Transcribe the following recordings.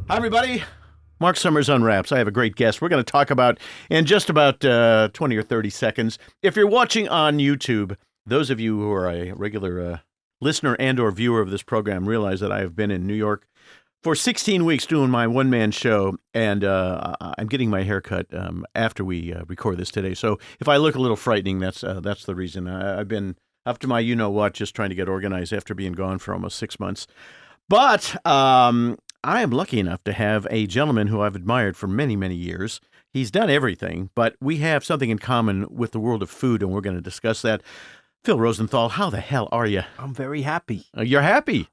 Hi, everybody. Marc Summers Unwraps. I have a great guest. We're going to talk about in just about 20 or 30 seconds. If you're watching on YouTube, those of you who are a regular listener and or viewer of this program realize that I have been in New York for 16 weeks doing my one-man show, and I'm getting my hair cut after we record this today. So if I look a little frightening, that's the reason. I've been up to my you-know-what just trying to get organized after being gone for almost 6 months. But I am lucky enough to have a gentleman who I've admired for many, many years. He's done everything, but we have something in common with the world of food, and we're going to discuss that. Phil Rosenthal, how the hell are you? I'm very happy. You're happy?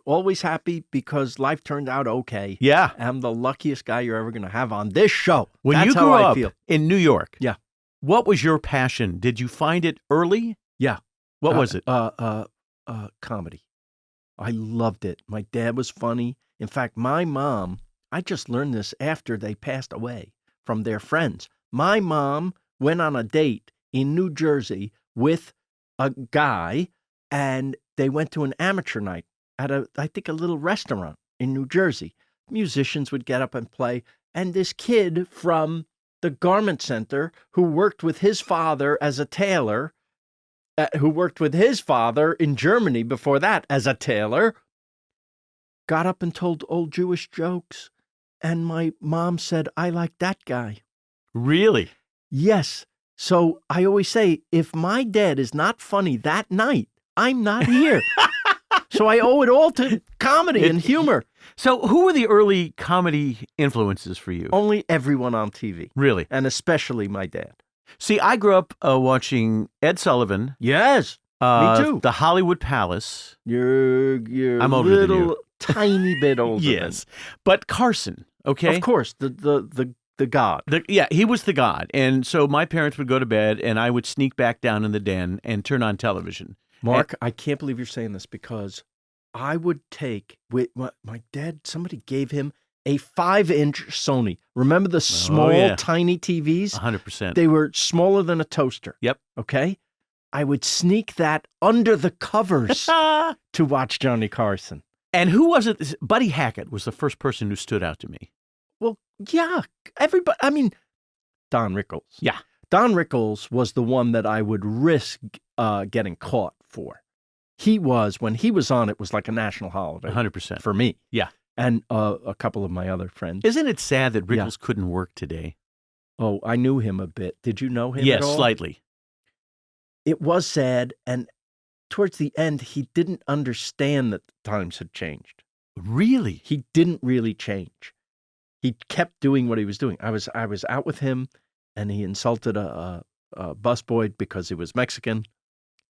Always happy because life turned out okay. Yeah. I'm the luckiest guy you're ever going to have on this show. When That's you how grew I up feel. in New York, Yeah. What was your passion? Did you find it early? Yeah. What was it? Comedy. I loved it. My dad was funny. In fact, my mom, I just learned this after they passed away from their friends. My mom went on a date in New Jersey with a guy, and they went to an amateur night at I think a little restaurant in New Jersey. Musicians would get up and play, and this kid from the garment center who worked with his father as a tailor, who worked with his father in Germany before that as a tailor, got up and told old Jewish jokes. And my mom said, I like that guy. Really? Yes. So I always say, if my dad is not funny that night, I'm not here. So I owe it all to comedy and humor. So who were the early comedy influences for you? Only everyone on TV. Really? And especially my dad. See, I grew up watching Ed Sullivan. Yes. Me too. The Hollywood Palace. You're I'm a older than little you. tiny bit older. Yes. But Carson, okay? Of course, the god. He was the god. And so my parents would go to bed, and I would sneak back down in the den and turn on television. Mark, I can't believe you're saying this because I would take, my dad, somebody gave him a 5-inch Sony. Remember the small, tiny TVs? 100%. They were smaller than a toaster. Yep. Okay? I would sneak that under the covers to watch Johnny Carson. And who was it? Buddy Hackett was the first person who stood out to me. Well, yeah, everybody, I mean, Don Rickles. Yeah. Don Rickles was the one that I would risk getting caught for. When he was on, it was like a national holiday. 100%. For me. Yeah. And a couple of my other friends. Isn't it sad that Rickles couldn't work today? Oh, I knew him a bit. Did you know him Yes, at all? slightly. It was sad, and towards the end, he didn't understand that the times had changed. Really? He didn't really change. He kept doing what he was doing. I was out with him, and he insulted a busboy because he was Mexican,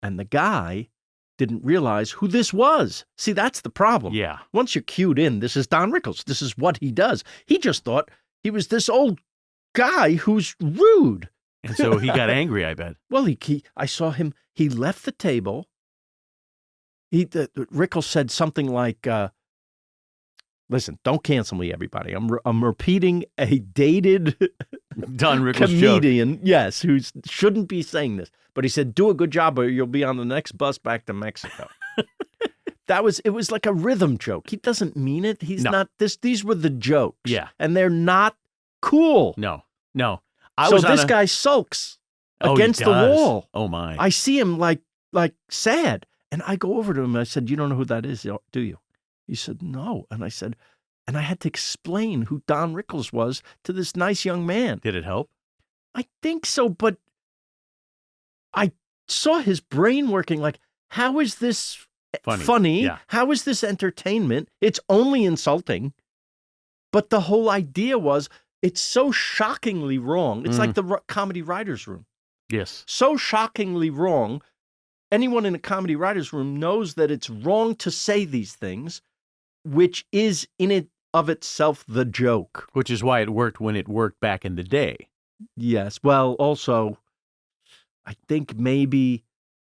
and the guy didn't realize who this was. See, that's the problem. Yeah. Once you're cued in, this is Don Rickles. This is what he does. He just thought he was this old guy who's rude. And so he got angry, I bet. Well, I saw him. He left the table. Rickles said something like, listen, don't cancel me, everybody. I'm repeating a dated Don Rickles comedian, joke. yes, who shouldn't be saying this. But he said, do a good job or you'll be on the next bus back to Mexico. It was like a rhythm joke. He doesn't mean it. He's not this. These were the jokes. Yeah. And they're not cool. No. This guy sulks against the wall. Oh, my. I see him like sad. And I go over to him and I said, you don't know who that is, do you? He said, no. And I said, and I had to explain who Don Rickles was to this nice young man. Did it help? I think so, but I saw his brain working like, how is this funny? Yeah. How is this entertainment? It's only insulting. But the whole idea was, it's so shockingly wrong. It's like the comedy writer's room. Yes. So shockingly wrong. Anyone in a comedy writer's room knows that it's wrong to say these things, which is in it of itself the joke. Which is why it worked when it worked back in the day. Yes. Well, also, I think maybe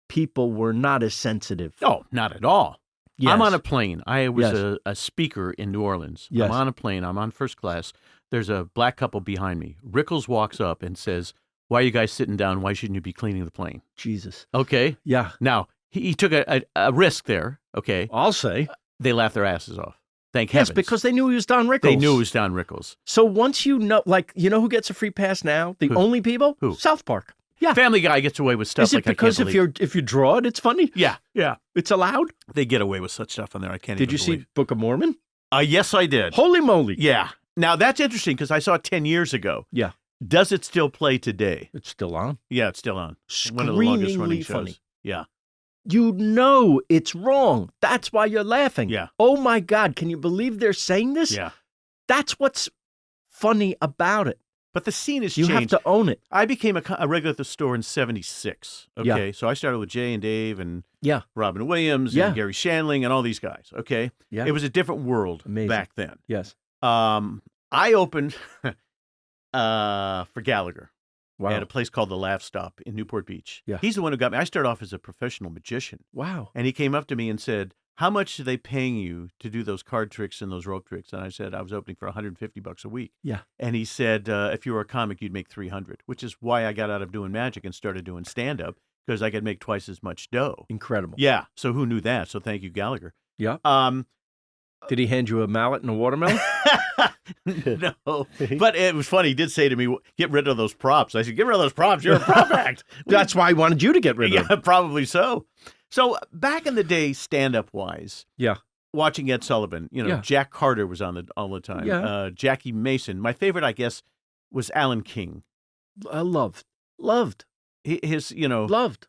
people were not as sensitive. Oh, not at all. Yes. I'm on a plane. I was a speaker in New Orleans. Yes. I'm on a plane. I'm on first class. There's a black couple behind me. Rickles walks up and says, why are you guys sitting down? Why shouldn't you be cleaning the plane? Jesus. Okay. Yeah. Now, he took a risk there. Okay. I'll say. They laughed their asses off. Thank Yes, heavens. because they knew he was Don Rickles. They knew it was Don Rickles. So once you know, like, you know who gets a free pass now? The Who? only people? Who? South Park. Yeah. Family Guy gets away with stuff Is it like because I can't if you draw it, it's funny? Yeah, yeah. It's allowed? They get away with such stuff on there. I can't Did even you believe. see Book of Mormon? Yes, I did. Holy moly. Yeah. Now, that's interesting because I saw it 10 years ago. Yeah. Does it still play today? It's still on. Yeah, it's still on. One of the longest running Screamingly shows. funny. Yeah. You know it's wrong. That's why you're laughing. Yeah. Oh my God, can you believe they're saying this? Yeah. That's what's funny about it. But the scene has You changed. have to own it. I became a regular at the store in 76. Okay. So I started with Jay and Dave and Yeah. Robin Williams Yeah. and Gary Shandling and all these guys. Okay. Yeah. It was a different world Amazing. back then. Yes. I opened for Gallagher Wow. at a place called the Laugh Stop in Newport Beach. Yeah. He's the one who got me. I started off as a professional magician. Wow. And he came up to me and said, "How much are they paying you to do those card tricks and those rope tricks?" And I said, I was opening for $150 a week. Yeah. And he said, if you were a comic, you'd make $300, which is why I got out of doing magic and started doing stand-up, because I could make twice as much dough. Incredible. Yeah. So who knew that? So thank you, Gallagher. Yeah. Um, Did he hand you a mallet and a watermelon? no. But it was funny. He did say to me, "Get rid of those props." I said, "Get rid of those props. You're a prop act." That's why I wanted you to get rid of Yeah, them. probably so. So back in the day, stand-up wise, Yeah. watching Ed Sullivan, Yeah. Jack Carter was on all the time. Yeah. Jackie Mason. My favorite, I guess, was Alan King. Loved. His, Loved.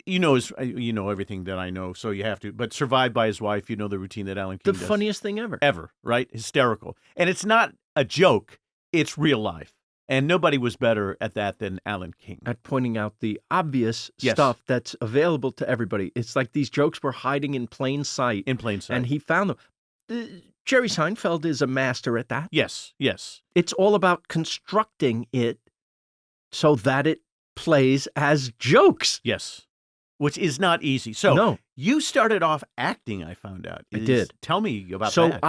you know everything that I know, so you have to. But Survived by His Wife, you know the routine that Alan King The does. funniest thing ever. Ever, right? Hysterical. And it's not a joke, it's real life. And nobody was better at that than Alan King. At pointing out the obvious Yes. stuff that's available to everybody. It's like these jokes were hiding in plain sight, In plain sight. and he found them. Jerry Seinfeld is a master at that. Yes. It's all about constructing it so that it plays as jokes. Yes. Which is not easy. So No. you started off acting, I found out. I did. Tell me about So that.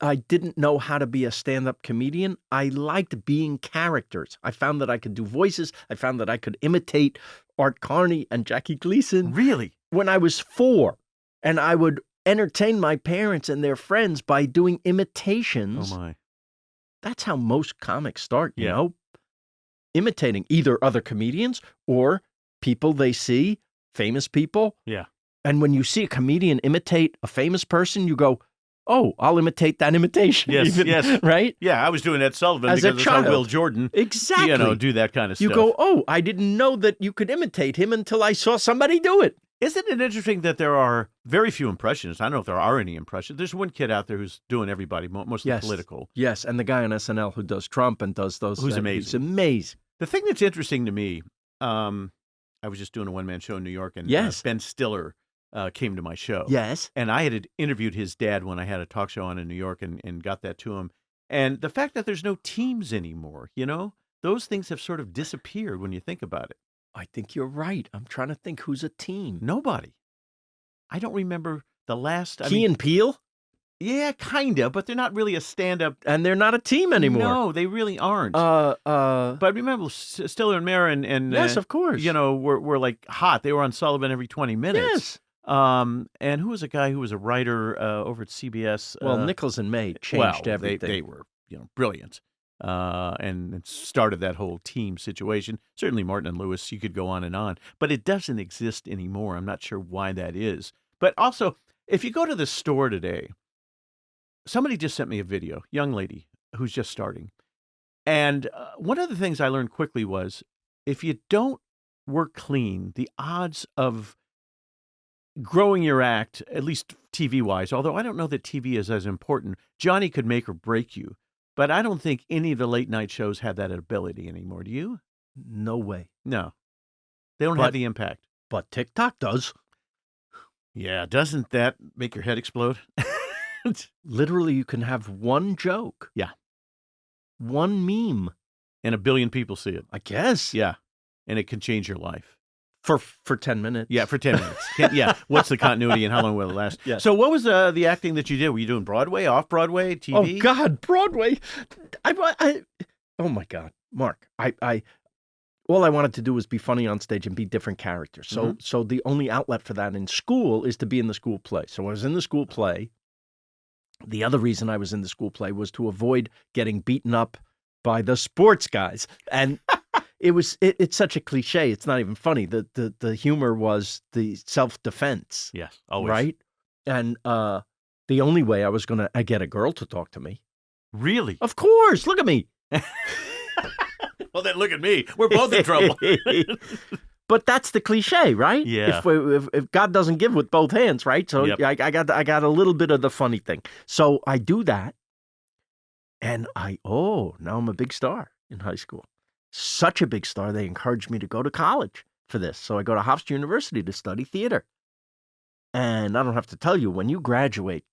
I didn't know how to be a stand-up comedian. I liked being characters. I found that I could do voices. I found that I could imitate Art Carney and Jackie Gleason Really? when I was 4. And I would entertain my parents and their friends by doing imitations. Oh, my. That's how most comics start, you Yeah. know, imitating either other comedians or people they see, famous people. Yeah. And when you see a comedian imitate a famous person, you go, "Oh, I'll imitate that imitation." Yes, yes. Right? Yeah, I was doing Ed Sullivan As a because that's how child. Will Jordan, Exactly. do that kind of You stuff. go, "Oh, I didn't know that you could imitate him until I saw somebody do it." Isn't it interesting that there are very few impressionists? I don't know if there are any impressionists. There's one kid out there who's doing everybody, mostly Yes. political. Yes, and the guy on SNL who does Trump and does those. Who's He's amazing. amazing. The thing that's interesting to me, I was just doing a one-man show in New York, and Yes. Ben Stiller came to my show. Yes. And I had interviewed his dad when I had a talk show on in New York and got that to him. And the fact that there's no teams anymore, those things have sort of disappeared when you think about it. I think you're right. I'm trying to think who's a team. Nobody. I don't remember the last. Key and Peele? Yeah, kind of, but they're not really a stand-up. And they're not a team anymore. No, they really aren't. But remember, Stiller and Marin and yes, of course. were like hot. They were on Sullivan every 20 minutes. Yes. And who was a guy who was a writer over at CBS? Well, Nichols and May changed everything. They were, brilliant. And started that whole team situation. Certainly Martin and Lewis, you could go on. But it doesn't exist anymore. I'm not sure why that is. But also, if you go to the store today, somebody just sent me a video, young lady who's just starting. And one of the things I learned quickly was if you don't work clean, the odds of growing your act, at least TV-wise, although I don't know that TV is as important, Johnny could make or break you. But I don't think any of the late-night shows have that ability anymore. Do you? No way. No. They don't have the impact. But TikTok does. Yeah, doesn't that make your head explode? Literally, you can have one joke. Yeah. One meme. And 1 billion people see it. I guess. Yeah. And it can change your life. For 10 minutes. Yeah, for 10 minutes. Yeah. What's the continuity and how long will it last? Yes. So what was the acting that you did? Were you doing Broadway, off-Broadway, TV? Oh, God, Broadway. Oh, my God. Mark, all I wanted to do was be funny on stage and be different characters. So the only outlet for that in school is to be in the school play. So I was in the school play, The other reason I was in the school play was to avoid getting beaten up by the sports guys. And it's such a cliche. It's not even funny. The humor was the self-defense. Yes, always. Right? And the only way I was going to get a girl to talk to me. Really? Of course. Look at me. Well, then look at me. We're both in trouble. But that's the cliche, right? Yeah. If God doesn't give with both hands, right? So Yep. I got a little bit of the funny thing. So I do that, and now I'm a big star in high school. Such a big star, they encouraged me to go to college for this. So I go to Hofstra University to study theater. And I don't have to tell you, when you graduate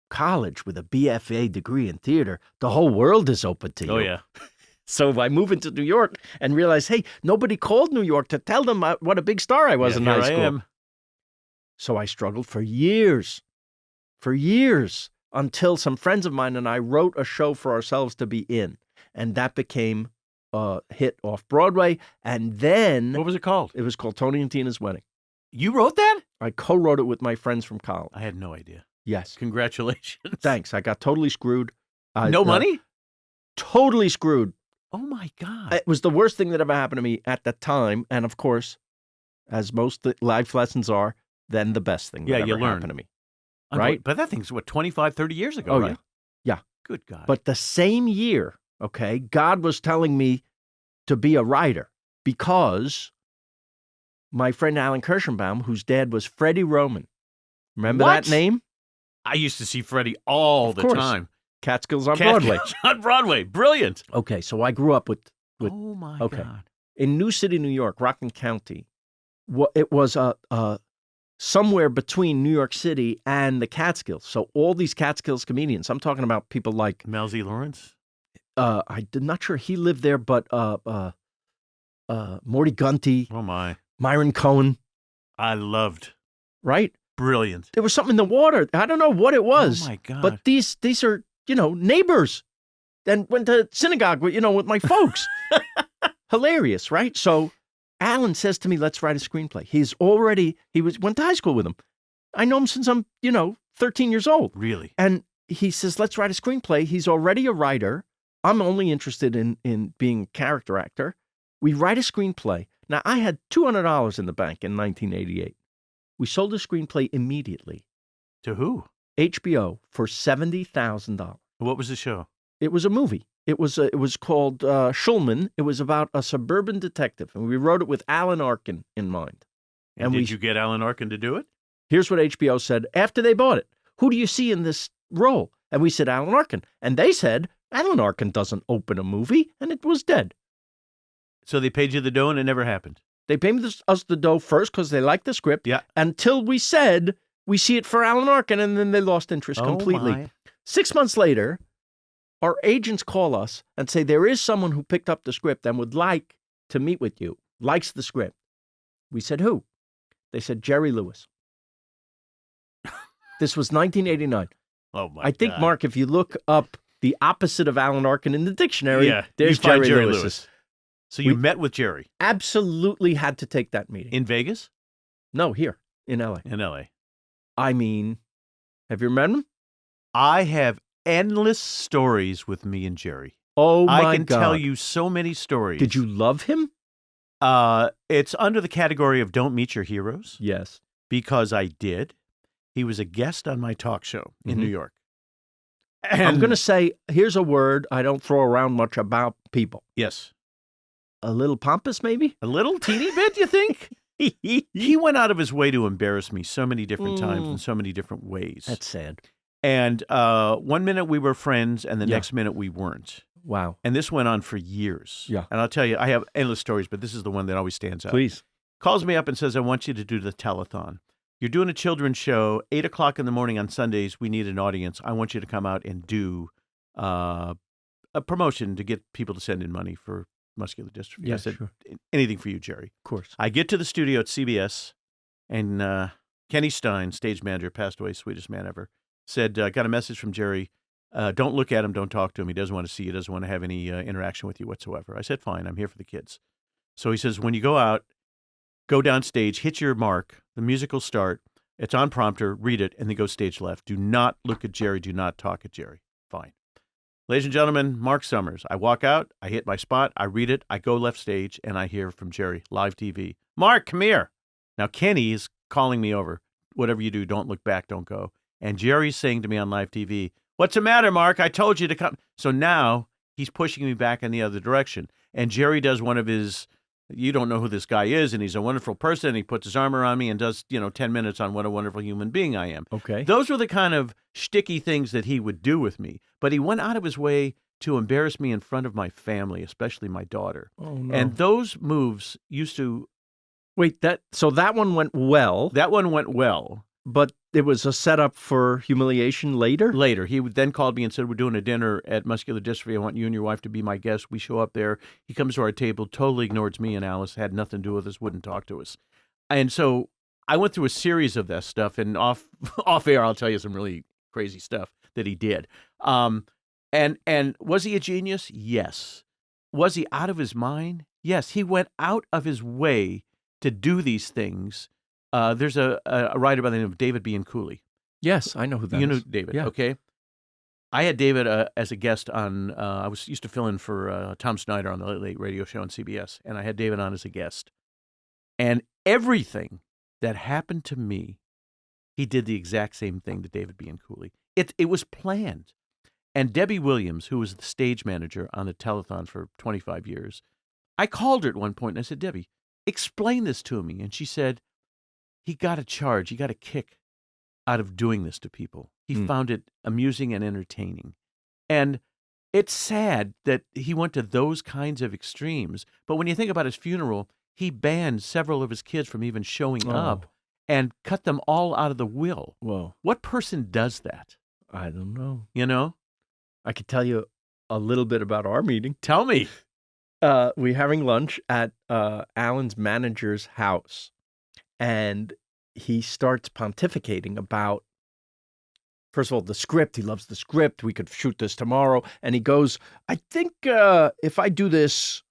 college with a BFA degree in theater, the whole world is open to you. Oh, yeah. So I move into New York and realize, hey, nobody called New York to tell them what a big star I was in high school. I am. So I struggled for years, until some friends of mine and I wrote a show for ourselves to be in. And that became a hit off Broadway. And then What was it called? it was called Tony and Tina's Wedding. You wrote that? I co-wrote it with my friends from college. I had no idea. Yes. Congratulations. Thanks. I got totally screwed. No money? Totally screwed. Oh, my God. It was the worst thing that ever happened to me at the time. And of course, as most life lessons are, then the best thing that you ever learn. happened to me. Right? But that thing's, 25, 30 years ago, Oh, right? yeah. Good God. But the same year, okay, God was telling me to be a writer because my friend Alan Kirschenbaum, whose dad was Freddie Roman. Remember What? that name? I used to see Freddie all the course. time. Catskills on Broadway. On Broadway. Brilliant. Okay, so I grew up with Oh, my okay. God. in New City, New York, Rockland County. It was somewhere between New York City and the Catskills. So all these Catskills comedians, I'm talking about people like, Malzy Lawrence? I'm not sure he lived there, but Morty Gunty, Oh, my. Myron Cohen, I loved. right? Brilliant. There was something in the water. I don't know what it was. Oh, my God. But these are, neighbors. Then went to synagogue with my folks. Hilarious, right? So Alan says to me, let's write a screenplay. Went to high school with him. I know him since I'm, 13 years old. Really? And he says, let's write a screenplay. He's already a writer. I'm only interested in being a character actor. We write a screenplay. Now, I had $200 in the bank in 1988. We sold the screenplay immediately. To who? HBO for $70,000. What was the show? It was a movie. It was called Schulman. It was about a suburban detective, and we wrote it with Alan Arkin in mind. And did you get Alan Arkin to do it? Here's what HBO said after they bought it. Who do you see in this role? And we said Alan Arkin. And they said, Alan Arkin doesn't open a movie, and it was dead. So they paid you the dough and it never happened? They paid us the dough first because they liked the script. Yeah. Until we said, we see it for Alan Arkin, and then they lost interest completely. My. 6 months later, our agents call us and say, there is someone who picked up the script and would like to meet with you, likes the script. We said, who? They said, Jerry Lewis. This was 1989. Oh, my I think, God. Mark, if you look up the opposite of Alan Arkin in the dictionary, Yeah, there's you find Jerry Lewis. So you We- met with Jerry Absolutely had to take that meeting. in Vegas? No, here in LA. In L.A. I mean, have you met him? I have endless stories with me and Jerry. Oh, my I can God. tell you so many stories. Did you love him? It's under the category of don't meet your heroes Yes. because I did. He was a guest on my talk show in Mhm. New York. I'm going to say, here's a word I don't throw around much about people. Yes. A little pompous, maybe? A little teeny bit, you think? He went out of his way to embarrass me so many different times in so many different ways. That's sad. And 1 minute we were friends and the Yeah. next minute we weren't. Wow. And this went on for years. Yeah. And I'll tell you, I have endless stories, but this is the one that always stands out. Please. Calls me up and says, I want you to do the telethon. You're doing a children's show, 8 o'clock in the morning on Sundays. We need an audience. I want you to come out and do a promotion to get people to send in money for muscular dystrophy. Yeah, I said, sure. anything for you, Jerry. Of course. I get to the studio at CBS, and Kenny Stein, stage manager, passed away, sweetest man ever, said, got a message from Jerry. Don't look at him. Don't talk to him. He doesn't want to see you. Doesn't want to have any interaction with you whatsoever. I said, fine. I'm here for the kids. So he says, when you go out, go downstage, hit your mark. The music will start. It's on prompter. Read it, and then go stage left. Do not look at Jerry. Do not talk at Jerry. Fine. Ladies and gentlemen, Marc Summers. I walk out. I hit my spot. I read it. I go left stage, and I hear from Jerry, live TV. Marc, come here. Now, Kenny is calling me over. Whatever you do, don't look back. Don't go. And Jerry's saying to me on live TV, what's the matter, Marc? I told you to come. So now he's pushing me back in the other direction. And Jerry does one of his, you don't know who this guy is, and he's a wonderful person, and he puts his arm around me and does, 10 minutes on what a wonderful human being I am. Okay. Those were the kind of shticky things that he would do with me. But he went out of his way to embarrass me in front of my family, especially my daughter. Oh, no. And those moves used to... Wait, so that one went well. That one went well. But it was a setup for humiliation later? Later. He then called me and said, we're doing a dinner at Muscular Dystrophy. I want you and your wife to be my guests. We show up there. He comes to our table, totally ignores me and Alice, had nothing to do with us, wouldn't talk to us. And so I went through a series of that stuff, and off air, I'll tell you some really crazy stuff that he did. And was he a genius? Yes. Was he out of his mind? Yes. He went out of his way to do these things. There's a writer by the name of David B. Cooley. Yes, I know who that is. You know David, yeah. Okay. I had David as a guest on, I used to fill in for Tom Snyder on the Late Late Radio Show on CBS, and I had David on as a guest. And everything that happened to me, he did the exact same thing to David B. Cooley. It was planned. And Debbie Williams, who was the stage manager on the telethon for 25 years, I called her at one point and I said, Debbie, explain this to me. And she said, he got a charge, he got a kick out of doing this to people. He found it amusing and entertaining. And it's sad that he went to those kinds of extremes. But when you think about his funeral, he banned several of his kids from even showing up and cut them all out of the will. Whoa. What person does that? I don't know. You know? I could tell you a little bit about our meeting. Tell me. We're having lunch at Alan's manager's house. And he starts pontificating about, first of all, the script. He loves the script. We could shoot this tomorrow. And he goes, I think if I do this,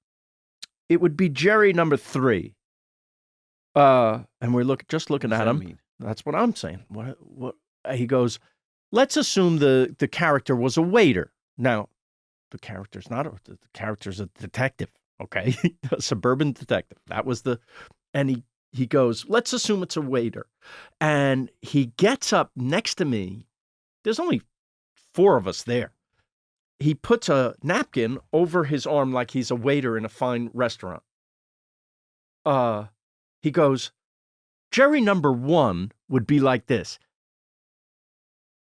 it would be Jerry number 3. And we're just looking at him. Mean? That's what I'm saying. What? He goes, let's assume the character was a waiter. Now, the character's the character's a detective, okay? A suburban detective. That was and he goes, let's assume it's a waiter. And he gets up next to me. There's only 4 of us there. He puts a napkin over his arm like he's a waiter in a fine restaurant. He goes, Jerry number 1 would be like this.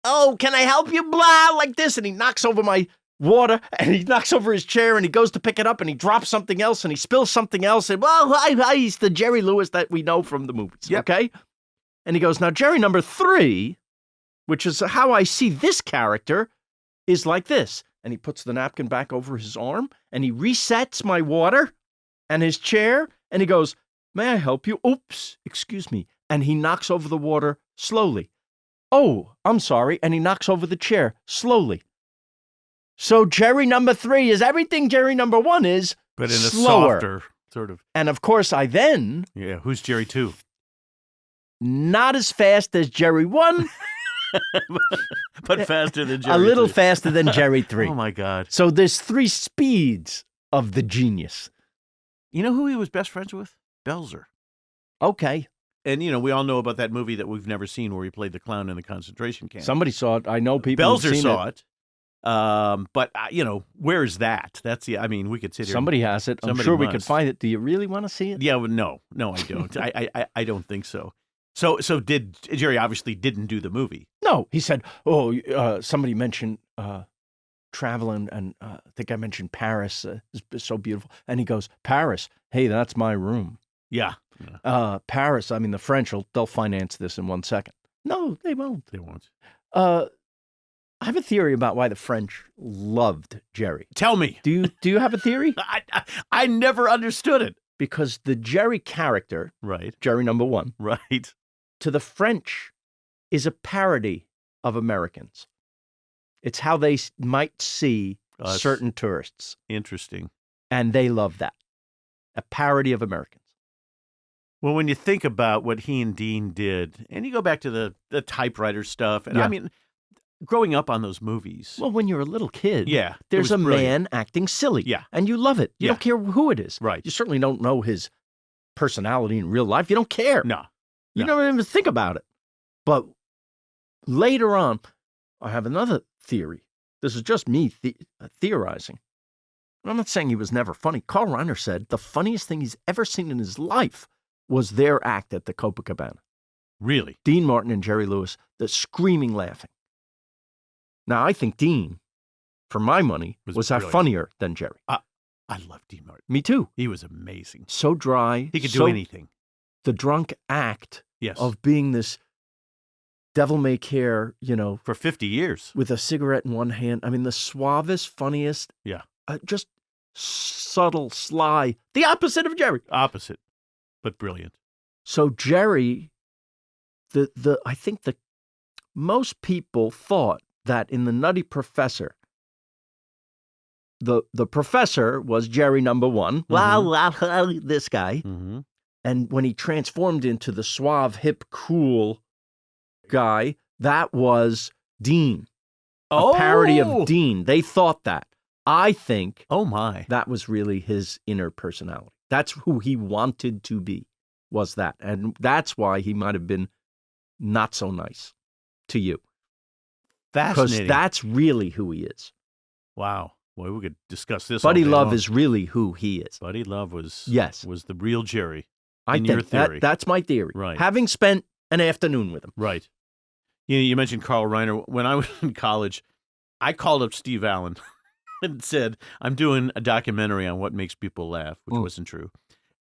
Oh, can I help you? Blah, like this. And he knocks over my water, and he knocks over his chair, and he goes to pick it up, and he drops something else, and he spills something else. And, well, he's the Jerry Lewis that we know from the movies, Yep. okay? And he goes, now, Jerry number 3, which is how I see this character, is like this. And he puts the napkin back over his arm, and he resets my water and his chair, and he goes, may I help you? Oops, excuse me. And he knocks over the water slowly. Oh, I'm sorry. And he knocks over the chair slowly. So Jerry number 3 is everything Jerry number 1 is, but in a slower. softer sort of. And of course, I then... Yeah, who's Jerry 2? Not as fast as Jerry 1. But faster than Jerry A little 2. faster than Jerry 3. Oh, my God. So there's 3 speeds of the genius. You know who he was best friends with? Belzer. Okay. And, we all know about that movie that we've never seen where he played the clown in the concentration camp. Somebody saw it. I know people who've Belzer seen saw it. But, where is that? We could sit here. Somebody has it. I'm Somebody sure we could must. find it. Do you really want to see it? Yeah, well, no, I don't. I don't think so. So did Jerry obviously didn't do the movie. No, he said, somebody mentioned traveling, and I think I mentioned Paris. It's so beautiful. And he goes, Paris, hey, that's my room. Yeah. Paris, the French, they'll finance this in 1 second. No, they won't. They won't. I have a theory about why the French loved Jerry. Tell me. Do you have a theory? I never understood it. Because the Jerry character, Right. Jerry number 1, Right. to the French is a parody of Americans. It's how they might see Us. certain tourists. Interesting. And they love that. A parody of Americans. Well, when you think about what he and Dean did, and you go back to the typewriter stuff, and Yeah. I mean, growing up on those movies. Well, when you're a little kid, Yeah, it there's was a brilliant. man acting silly. Yeah. And you love it. You Yeah. don't care who it is. Right. You certainly don't know his personality in real life. You don't care. No. You no. don't even think about it. But later on, I have another theory. This is just me theorizing. I'm not saying he was never funny. Carl Reiner said the funniest thing he's ever seen in his life was their act at the Copacabana. Really? Dean Martin and Jerry Lewis, the screaming laughing. Now, I think Dean, for my money, was that brilliant. funnier than Jerry. I love Dean Martin. Me too. He was amazing. So dry. He could do anything. The drunk act Yes. of being this devil-may-care, For 50 years. with a cigarette in one hand. I mean, the suavest, funniest, Yeah. just subtle, sly, the opposite of Jerry. Opposite, but brilliant. So Jerry, I think most people thought that in The Nutty Professor, the professor was Jerry number one. Mm-hmm. This guy. Mm-hmm. And when he transformed into the suave, hip, cool guy, that was Dean. A parody of Dean. They thought that. I think Oh, my. that was really his inner personality. That's who he wanted to be, was that. And that's why he might have been not so nice to you. Because Fascinating. that's really who he is. Wow. Boy, we could discuss this Buddy all day Love long. is really who he is. Buddy Love was the real Jerry. I in think your theory. that's my theory. Right. Having spent an afternoon with him. Right. You mentioned Carl Reiner. When I was in college, I called up Steve Allen and said, I'm doing a documentary on what makes people laugh, which wasn't true.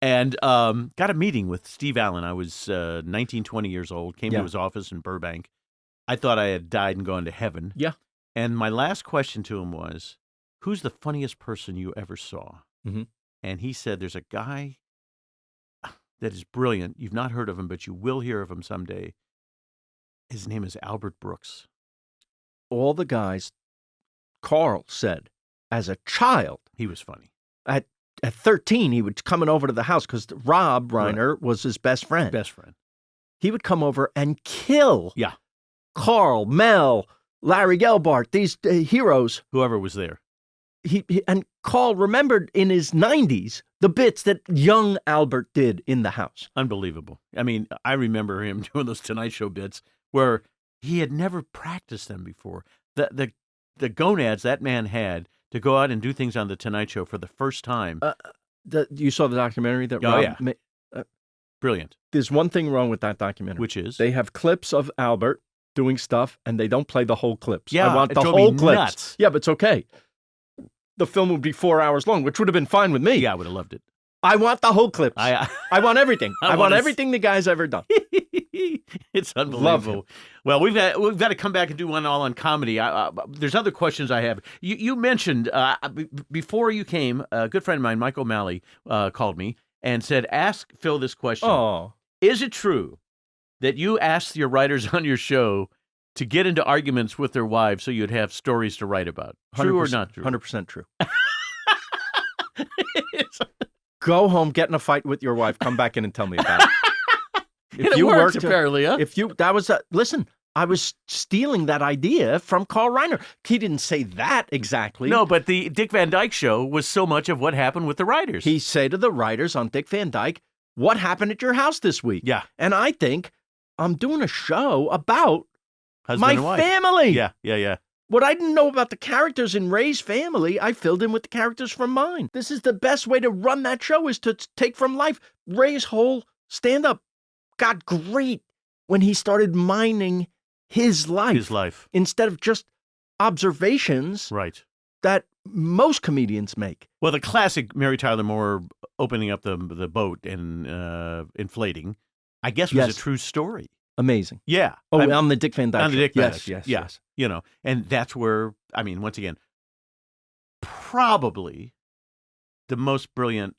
And got a meeting with Steve Allen. I was 19, 20 years old, came to his office in Burbank. I thought I had died and gone to heaven. Yeah. And my last question to him was, who's the funniest person you ever saw? Mhm. And he said, there's a guy that is brilliant. You've not heard of him, but you will hear of him someday. His name is Albert Brooks. All the guys, Carl said, as a child, He was funny. at 13, he would coming over to the house because Rob Reiner was his best friend. Best friend. He would come over and kill Yeah. Carl, Mel, Larry Gelbart, these heroes. Whoever was there. And Carl remembered in his 90s the bits that young Albert did in the house. Unbelievable. I mean, I remember him doing those Tonight Show bits where he had never practiced them before. The gonads that man had to go out and do things on the Tonight Show for the first time. You saw the documentary that Oh, Rob yeah. made? Brilliant. There's one thing wrong with that documentary. Which is? They have clips of Albert doing stuff, and they don't play the whole clips. Yeah, I want it the drove whole me clips. nuts. Yeah, but it's okay. The film would be 4 hours long, which would have been fine with me. Yeah, I would have loved it. I want the whole clips. I want everything. I I want wanna everything the guy's ever done. It's Love him. unbelievable. Well, we've got to come back and do one all on comedy. There's other questions I have. You mentioned before you came, a good friend of mine, Mike O'Malley, called me and said, "Ask Phil this question: Oh, Is it true that you asked your writers on your show to get into arguments with their wives so you'd have stories to write about? True or not true? 100% true. Go home, get in a fight with your wife, come back in and tell me about it. It works, apparently, huh? Listen, I was stealing that idea from Carl Reiner. He didn't say that exactly. No, but the Dick Van Dyke Show was so much of what happened with the writers. He said to the writers on Dick Van Dyke, what happened at your house this week? Yeah. And I think I'm doing a show about Husband my and wife. family. Yeah. What I didn't know about the characters in Ray's family, I filled in with the characters from mine. This is the best way to run that show, is to take from life. Ray's whole stand-up got great when he started mining his life. His life. Instead of just observations Right. that most comedians make. Well, the classic Mary Tyler Moore opening up the boat and inflating, I guess, was Yes. a true story. Amazing. Yeah. Oh, I mean, on the Dick Van Dyke on the show. Dick Van Dyke Yes, show. yes, Yeah. yes. You know, and that's where, I mean, once again, probably the most brilliant,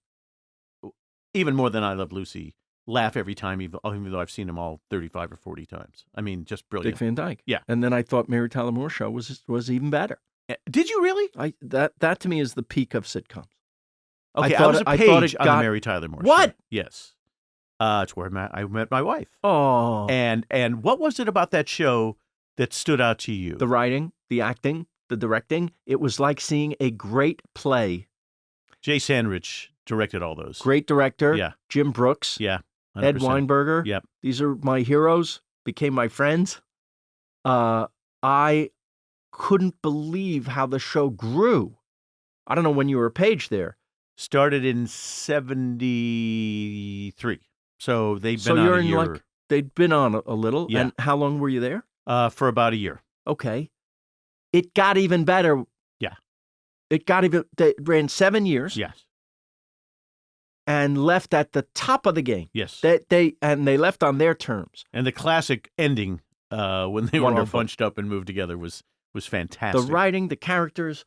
even more than I Love Lucy, laugh every time, even though I've seen them all 35 or 40 times. I mean, just brilliant. Dick Van Dyke. Yeah. And then I thought Mary Tyler Moore show was even better. Did you really? That to me is the peak of sitcoms. Okay, I thought was it- a I thought page it on the got- Mary Tyler Moore show. What? Yes. It's where I met my wife. Oh, And what was it about that show that stood out to you? the writing, the acting, the directing. It was like seeing a great play. Jay Sandrich directed all those. Great director. Yeah. Jim Brooks. Yeah. 100%. Ed Weinberger. Yep. These are my heroes, became my friends. I couldn't believe how the show grew. I don't know when you were a page there. Started in 73. So they've So been you're on a in year. like, they'd been on a little. Yeah. And how long were you there? For about a year. Okay. It got even better. Yeah. They ran 7 years Yes. and left at the top of the game. Yes. They left on their terms. And the classic ending when they were all Wonderful. bunched up and moved together was fantastic. The writing, the characters,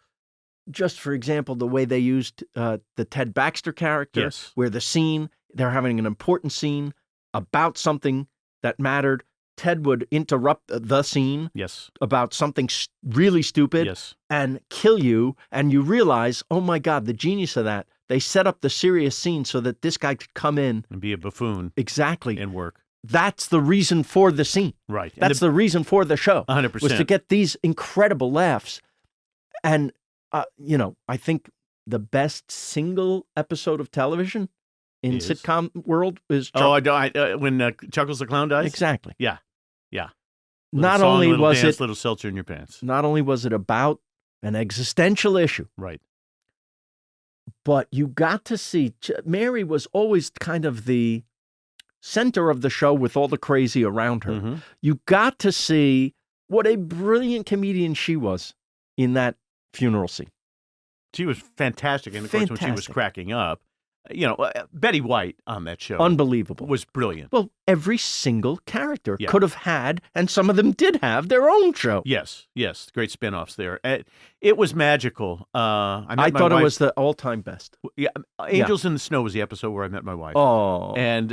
just for example, the way they used the Ted Baxter character, Yes. where they're having an important scene about something that mattered. Ted would interrupt the scene Yes. about something really stupid Yes. and kill you, and you realize, oh my God, the genius of that. They set up the serious scene so that this guy could come in. And be a buffoon Exactly. and work. That's the reason for the scene. Right. And That's the reason for the show. 100%. Was to get these incredible laughs. And, I think the best single episode of television in Is? sitcom world is when Chuckles the Clown dies? Exactly. Yeah. Yeah. Not Little song, only little was dance, it little seltzer in your pants. not only was it about an existential issue, Right. but you got to see Mary was always kind of the center of the show with all the crazy around her. Mhm. You got to see what a brilliant comedian she was in that funeral scene. She was fantastic. And of course, when she was Fantastic. cracking up, Betty White on that show Unbelievable. was brilliant. Well, every single character Yeah. could have had, and some of them did have, their own show. Yes. Yes. Great spin-offs there. It was magical. I thought it was the all-time best. Yeah, Angels in the Snow was the episode where I met my wife. Oh. And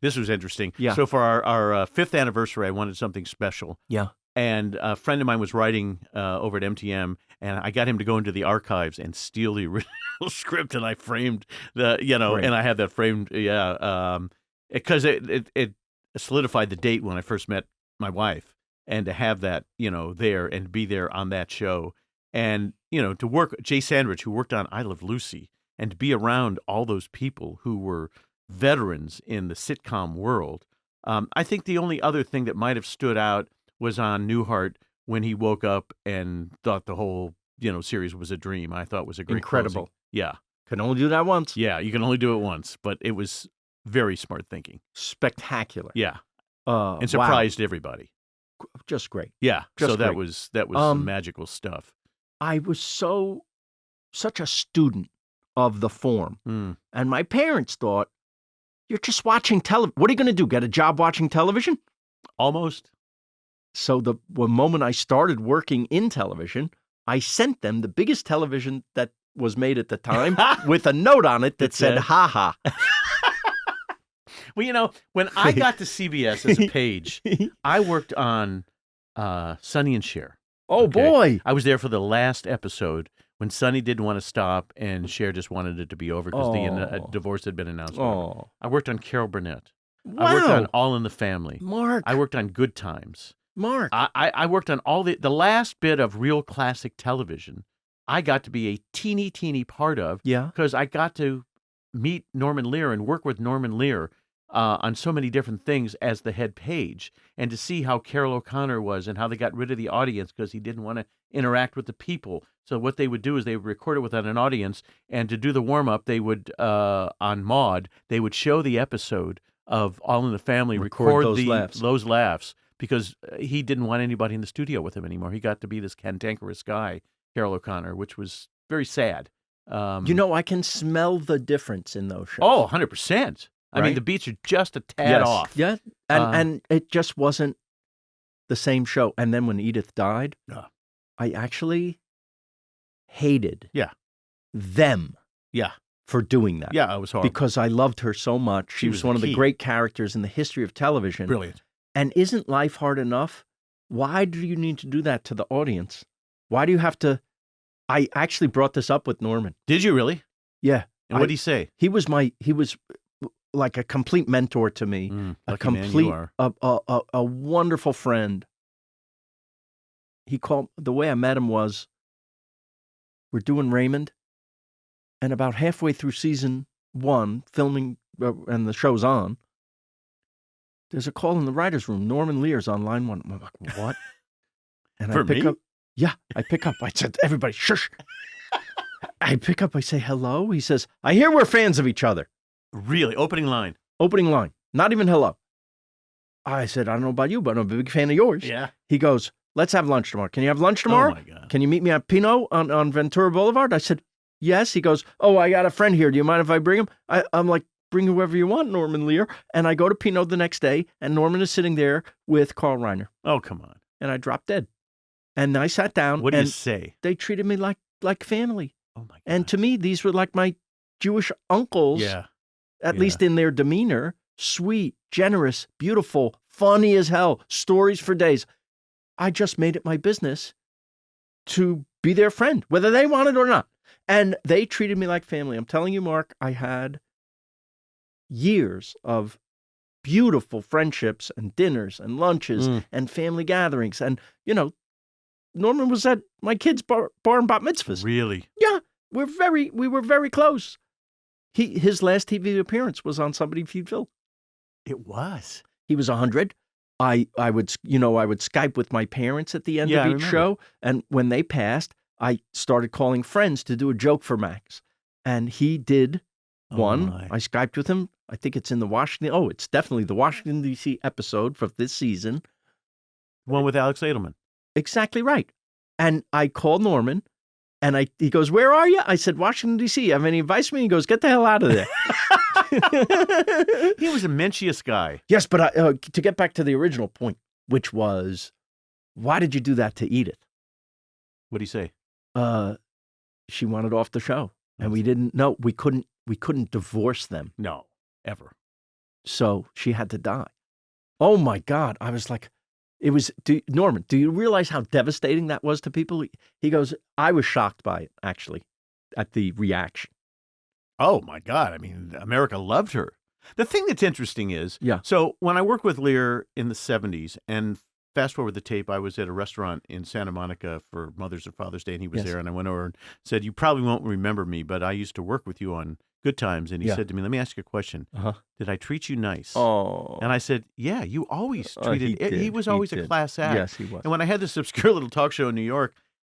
this was interesting. Yeah. So for our 5th anniversary, I wanted something special. Yeah. And a friend of mine was writing over at MTM, and I got him to go into the archives and steal the original script, and I framed Great. and I have that framed, because it solidified the date when I first met my wife, and to have that, there and be there on that show, and to work Jay Sandrich, who worked on I Love Lucy, and to be around all those people who were veterans in the sitcom world. I think the only other thing that might have stood out was on Newhart when he woke up and thought the whole, series was a dream. I thought was a great Incredible. closing. Yeah. Can only do that once. Yeah. You can only do it once, but it was very smart thinking. Spectacular. Yeah. And And surprised everybody. Just great. Yeah. Just So that great. was some magical stuff. I was such a student of the form. Mm. And my parents thought, you're just watching television. What are you going to do? Get a job watching television? Almost. So the moment I started working in television, I sent them the biggest television that was made at the time with a note on it that said, "Ha ha." Well, when I got to CBS as a page, I worked on Sonny and Cher. Oh, Okay. boy. I was there for the last episode when Sonny didn't want to stop and Cher just wanted it to be over because the Oh. divorce had been announced. Oh, I worked on Carol Burnett. wow. I worked on All in the Family. Mark. I worked on Good Times. Mark. I worked on all the last bit of real classic television. I got to be a teeny part of Yeah. because I got to meet Norman Lear and work with Norman Lear on so many different things as the head page, and to see how Carol O'Connor was and how they got rid of the audience because he didn't want to interact with the people. So what they would do is they would record it without an audience, and to do the warm-up, they would, on Maude, they would show the episode of All in the Family, Record those the, laughs. those laughs, because he didn't want anybody in the studio with him anymore. He got to be this cantankerous guy, Carol O'Connor, which was very sad. I can smell the difference in those shows. Oh, 100%. I mean, Right? the beats are just a tad Yes. off. Yeah. And it just wasn't the same show. And then when Edith died, Yeah. I actually hated Yeah. them Yeah. for doing that. Yeah, it was horrible. Because I loved her so much. She She was was one the of the key. great characters in the history of television. Brilliant. And isn't life hard enough? Why do you need to do that to the audience? Why do you have to? I actually brought this up with Norman. Did you really? Yeah. And what did he say? He was like a complete mentor to me, a lucky man you complete, are. a wonderful friend. He called, the way I met him was, we're doing Raymond, and about halfway through season 1, filming, and the show's on, there's a call in the writer's room. Norman Lear's on line 1. I'm like, what? And For I pick me? up. Yeah, I pick up. I said, everybody, shush. I pick up. I say, hello. He says, I hear we're fans of each other. Really? Opening line. Opening line. Not even hello. I said, I don't know about you, but I'm a big fan of yours. Yeah. He goes, let's have lunch tomorrow. Can you have lunch tomorrow? Oh, my God. Can you meet me at Pinot on Ventura Boulevard? I said, yes. He goes, oh, I got a friend here. Do you mind if I bring him? I'm like, bring whoever you want, Norman Lear. And I go to Pinot the next day, and Norman is sitting there with Carl Reiner. Oh, come on. And I dropped dead. And I sat down. What do you and say? they treated me like family. Oh, my God. And to me, these were like my Jewish uncles, Yeah. at least in their demeanor. Sweet, generous, beautiful, funny as hell, stories for days. I just made it my business to be their friend, whether they wanted or not. And they treated me like family. I'm telling you, Mark, I had years of beautiful friendships and dinners and lunches and family gatherings. And, Norman was at my kids' bar and bat mitzvahs. Really? Yeah, we were very close. His last TV appearance was on Somebody Feed Phil. It was. He was 100. I would Skype with my parents at the end of each show, and when they passed, I started calling friends to do a joke for Max, and he did one. I Skyped with him. I think it's in the Washington. Oh, it's definitely the Washington D.C. episode for this season. One with Alex Edelman. Exactly right. And I called Norman, and he goes, where are you? I said, Washington, D.C. Have any advice for me? He goes, get the hell out of there. He was a Mencius guy. Yes, but to get back to the original point, which was, why did you do that to Edith? What do you say? She wanted off the show, and we didn't know. We couldn't divorce them. No, ever. So she had to die. Oh my God. I was like, Norman, do you realize how devastating that was to people? He goes, I was shocked by it, actually, at the reaction. Oh, my God. I mean, America loved her. The thing that's interesting is, Yeah. So when I worked with Lear in the 70s, and fast forward the tape, I was at a restaurant in Santa Monica for Mother's or Father's Day, and he was there, and I went over and said, you probably won't remember me, but I used to work with you on Good Times. And he said to me, let me ask you a question. Did I treat you nice? Oh. And I said, yeah, you always treated he was always a class act. Yes, he was. And when I had this obscure little talk show in New York,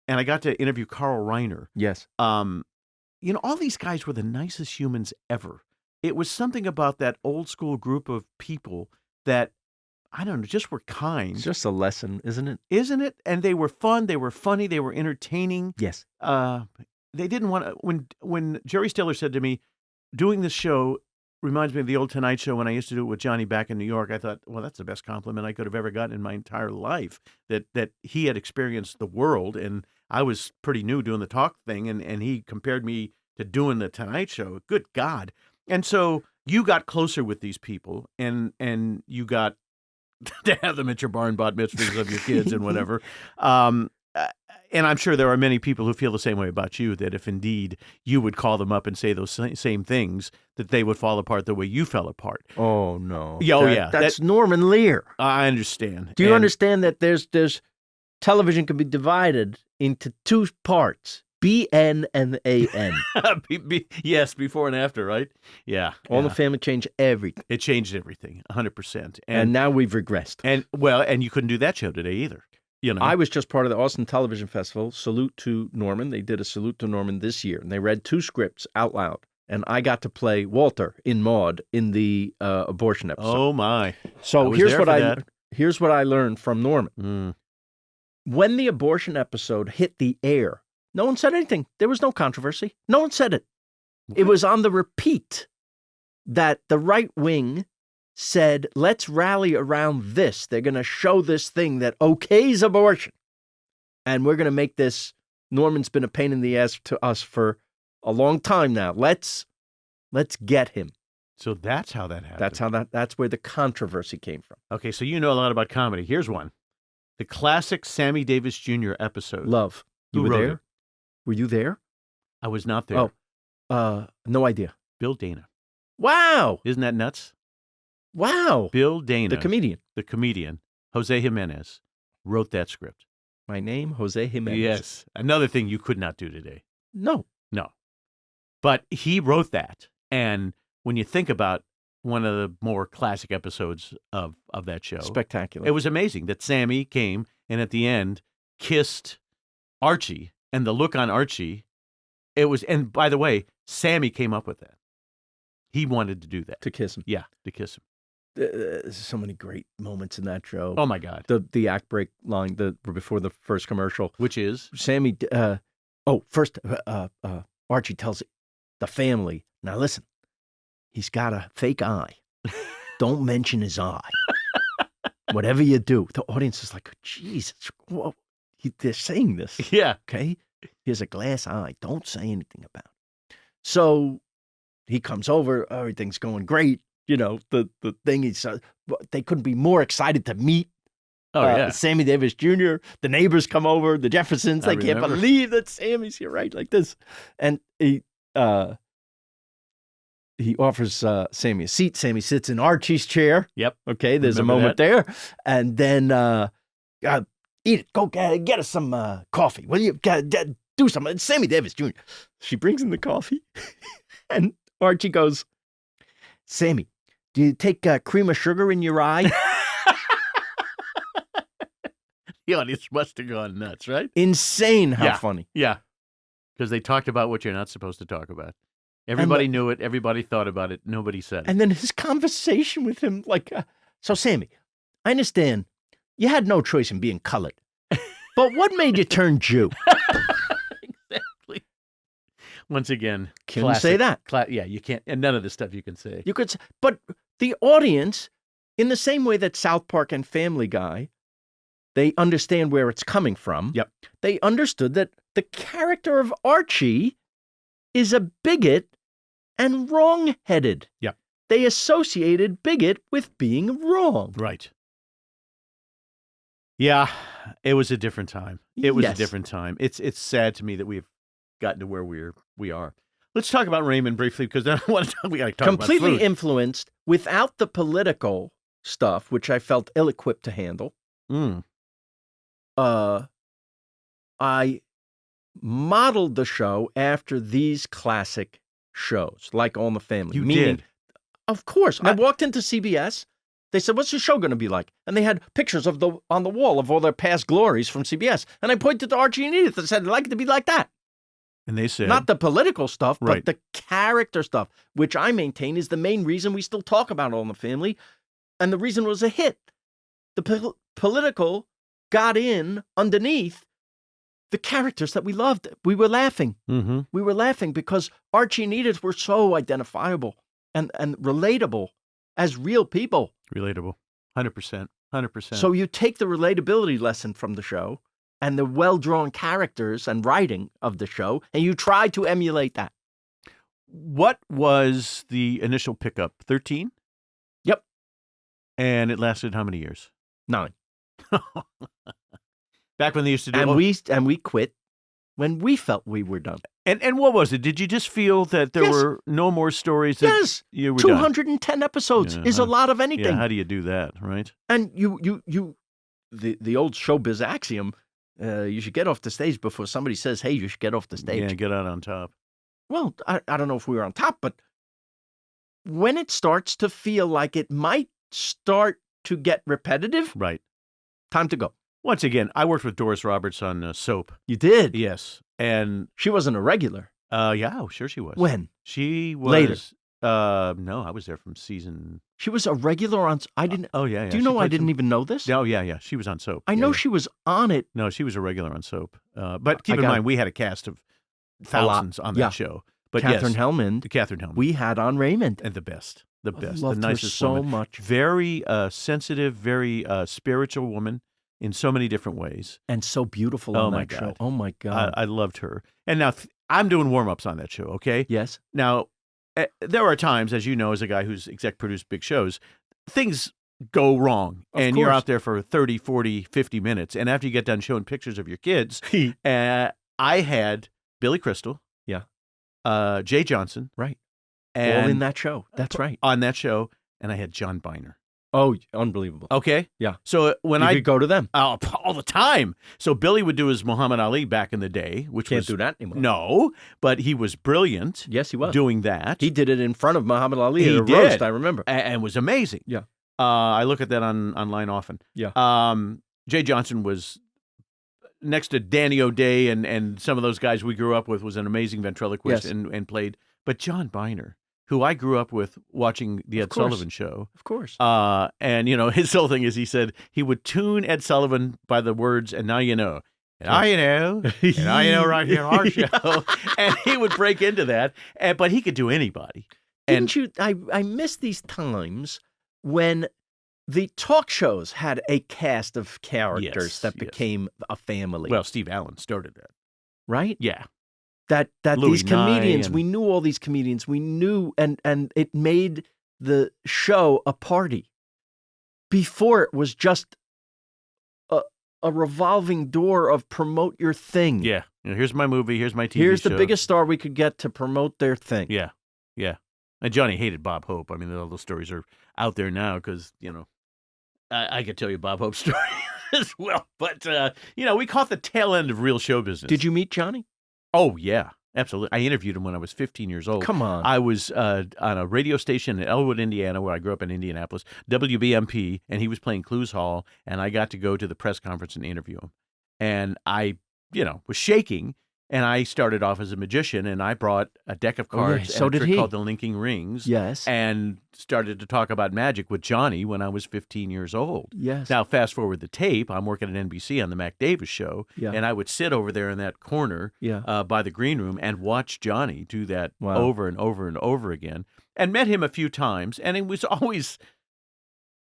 and I got to interview Carl Reiner, Yes. all these guys were the nicest humans ever. It was something about that old school group of people that, I don't know, just were kind. It's just a lesson, isn't it? Isn't it? And they were fun. They were funny. They were entertaining. Yes. They didn't want to, when Jerry Stiller said to me, doing this show reminds me of the old Tonight Show when I used to do it with Johnny back in New York. I thought, well, that's the best compliment I could have ever gotten in my entire life, that he had experienced the world, and I was pretty new doing the talk thing, and he compared me to doing the Tonight Show. Good God. And so you got closer with these people, and you got to have them at your bar and bat mitzvahs of your kids and whatever. And I'm sure there are many people who feel the same way about you, that if indeed you would call them up and say those same things, that they would fall apart the way you fell apart. Oh, no. Yeah. That's Norman Lear. I understand. Do you understand that there's television can be divided into two parts, BN and AN. Yes, before and after, right? Yeah. All the Family changed everything. It changed everything, 100%. And now we've regressed. And you couldn't do that show today either. I was just part of the Austin Television Festival. Salute to Norman. They did a Salute to Norman this year, and they read 2 scripts out loud. And I got to play Walter in Maude in the abortion episode. Oh, my. So here's what I learned from Norman. When the abortion episode hit the air, no one said anything. There was no controversy. No one said it. Okay. It was on the repeat that the right wing said, let's rally around this. They're going to show this thing that okays abortion. And we're going to make this, Norman's been a pain in the ass to us for a long time now. Let's get him. So that's how that happened. That's where the controversy came from. Okay, so you know a lot about comedy. Here's one. The classic Sammy Davis Jr. episode. Love. You were there? Were you there? I was not there. Oh, no idea. Bill Dana. Wow. Isn't that nuts? Wow. Bill Dana, The comedian. the comedian, Jose Jimenez, wrote that script. My name, Jose Jimenez. Yes. Another thing you could not do today. No. No. But he wrote that. And when you think about one of the more classic episodes of that show, Spectacular. it was amazing that Sammy came and at the end kissed Archie, and the look on Archie, it was, and by the way, Sammy came up with that. He wanted to do that. To kiss him. Yeah, to kiss him. So many great moments in that show. Oh my God. The act break line before the first commercial. Which is? Sammy, first Archie tells the family, now listen, he's got a fake eye. Don't mention his eye. Whatever you do. The audience is like, Jesus, whoa. They're saying this. Yeah. Okay? He has a glass eye. Don't say anything about it. So he comes over. Everything's going great. You know, the thing is, they couldn't be more excited to meet Sammy Davis Jr. The neighbors come over, the Jeffersons. They can't believe that Sammy's here, right? Like this. And he offers Sammy a seat. Sammy sits in Archie's chair. Yep. Okay, there's a moment there. And then, eat it. Go get us some coffee. Will you do something? It's Sammy Davis Jr. She brings in the coffee. And Archie goes, Sammy, do you take cream of sugar in your eye? The audience must have gone nuts, right? Insane how funny. Yeah. Because they talked about what you're not supposed to talk about. Everybody knew it. Everybody thought about it. Nobody said it. And then his conversation with him, like, so Sammy, I understand you had no choice in being colored, but what made you turn Jew? Exactly. Once again, Can't say that. Yeah, you can't. And none of the stuff you can say. You could, but the audience, in the same way that South Park and Family Guy, they understand where it's coming from. Yep. They understood that the character of Archie is a bigot and wrong-headed. Yep. They associated bigot with being wrong. Right. Yeah, it was a different time. It was a Yes. different time. It's sad to me that we've gotten to where we are. Let's talk about Raymond briefly because then I want to talk. We got to talk Completely about food. influenced without the political stuff, which I felt ill-equipped to handle. I modeled the show after these classic shows, like All in the Family. You Meaning, did. Of course. I walked into CBS. They said, what's the show going to be like? And they had pictures on the wall of all their past glories from CBS. And I pointed to Archie and Edith and said, I'd like it to be like that. And they said, not the political stuff, Right. but the character stuff, which I maintain is the main reason we still talk about All in the Family. And the reason it was a hit. The political got in underneath the characters that we loved. We were laughing. Mm-hmm. We were laughing because Archie and Edith were so identifiable and relatable as real people. Relatable. 100%. 100%. So you take the relatability lesson from the show and the well-drawn characters and writing of the show, and you try to emulate that. What was the initial pickup? 13? Yep. And it lasted how many years? 9. Back when they used to do And we quit when we felt we were done. And what was it? Did you just feel that there were no more stories that Yes. you were done? 210 episodes is a lot of anything. Yeah, how do you do that, right? And the old showbiz axiom, you should get off the stage before somebody says, hey, you should get off the stage. Yeah, get out on top. Well, I don't know if we were on top, but when it starts to feel like it might start to get repetitive, Right. time to go. Once again, I worked with Doris Roberts on Soap. You did? Yes. And She wasn't a regular. yeah, oh, sure she was. When? She was Later. No, I was there from season. She was a regular on. I didn't. Oh yeah, yeah. Do you She know I played didn't some- even know this? Oh yeah. She was on Soap. I Yeah, know yeah. she was on it. No, she was a regular on Soap. But keep I in got mind, we had a cast of thousands on that Yeah. show. But Catherine yes, Hellman. Catherine Hellman. We had on Raymond. And the best, the best, Loved the her nicest so woman. much, Very sensitive, very spiritual woman in so many different ways. and so beautiful Oh, on my that show. God. Oh my God! I loved her. And now I'm doing warm-ups on that show, okay? Yes. Now, there are times, as you know, as a guy who's exec produced big shows, things go wrong. Of And you're course. out there for 30, 40, 50 minutes. And after you get done showing pictures of your kids, I had Billy Crystal, Yeah. Jay Johnson, Right. And All in that show. That's right. on that show, and I had John Biner. Oh, unbelievable. Okay? Yeah. So when You I could go to them. all the time. So Billy would do his Muhammad Ali back in the day, which Can't was do that anymore. no, but he was brilliant. Yes, he was. Doing that. He did it in front of Muhammad Ali He at a did. roast, I remember. And was amazing. Yeah. I look at that online often. Yeah. Jay Johnson was next to Danny O'Day and some of those guys we grew up with, was an amazing ventriloquist Yes. and played. But John Biner, who I grew up with watching the Ed Sullivan Show. Of course. And, his whole thing is he said he would tune Ed Sullivan by the words, and now you know. And now you know. And now you know right here on our show. And he would break into that. But he could do anybody. Didn't you? I miss these times when the talk shows had a cast of characters that became a family. Well, Steve Allen started that. Right? Yeah. That Louis these comedians, Nye we knew all these comedians. We knew, and it made the show a party. Before it was just a revolving door of promote your thing. Yeah. Here's my movie. Here's my TV Here's show. the biggest star we could get to promote their thing. Yeah. Yeah. And Johnny hated Bob Hope. I mean, all those stories are out there now because, I could tell you Bob Hope's story as well. But, we caught the tail end of real show business. Did you meet Johnny? Oh, yeah. Absolutely. I interviewed him when I was 15 years old. Come on. I was on a radio station in Elwood, Indiana, where I grew up in Indianapolis, WBMP, and he was playing Clues Hall, and I got to go to the press conference and interview him. And I, was shaking, and I started off as a magician, and I brought a deck of cards so and a did trick he. called the Linking Rings. Yes. And started to talk about magic with Johnny when I was 15 years old. Yes. Now, fast forward the tape, I'm working at NBC on the Mac Davis show, Yeah. and I would sit over there in that corner by the green room and watch Johnny do that over and over and over again, and met him a few times, and he was always,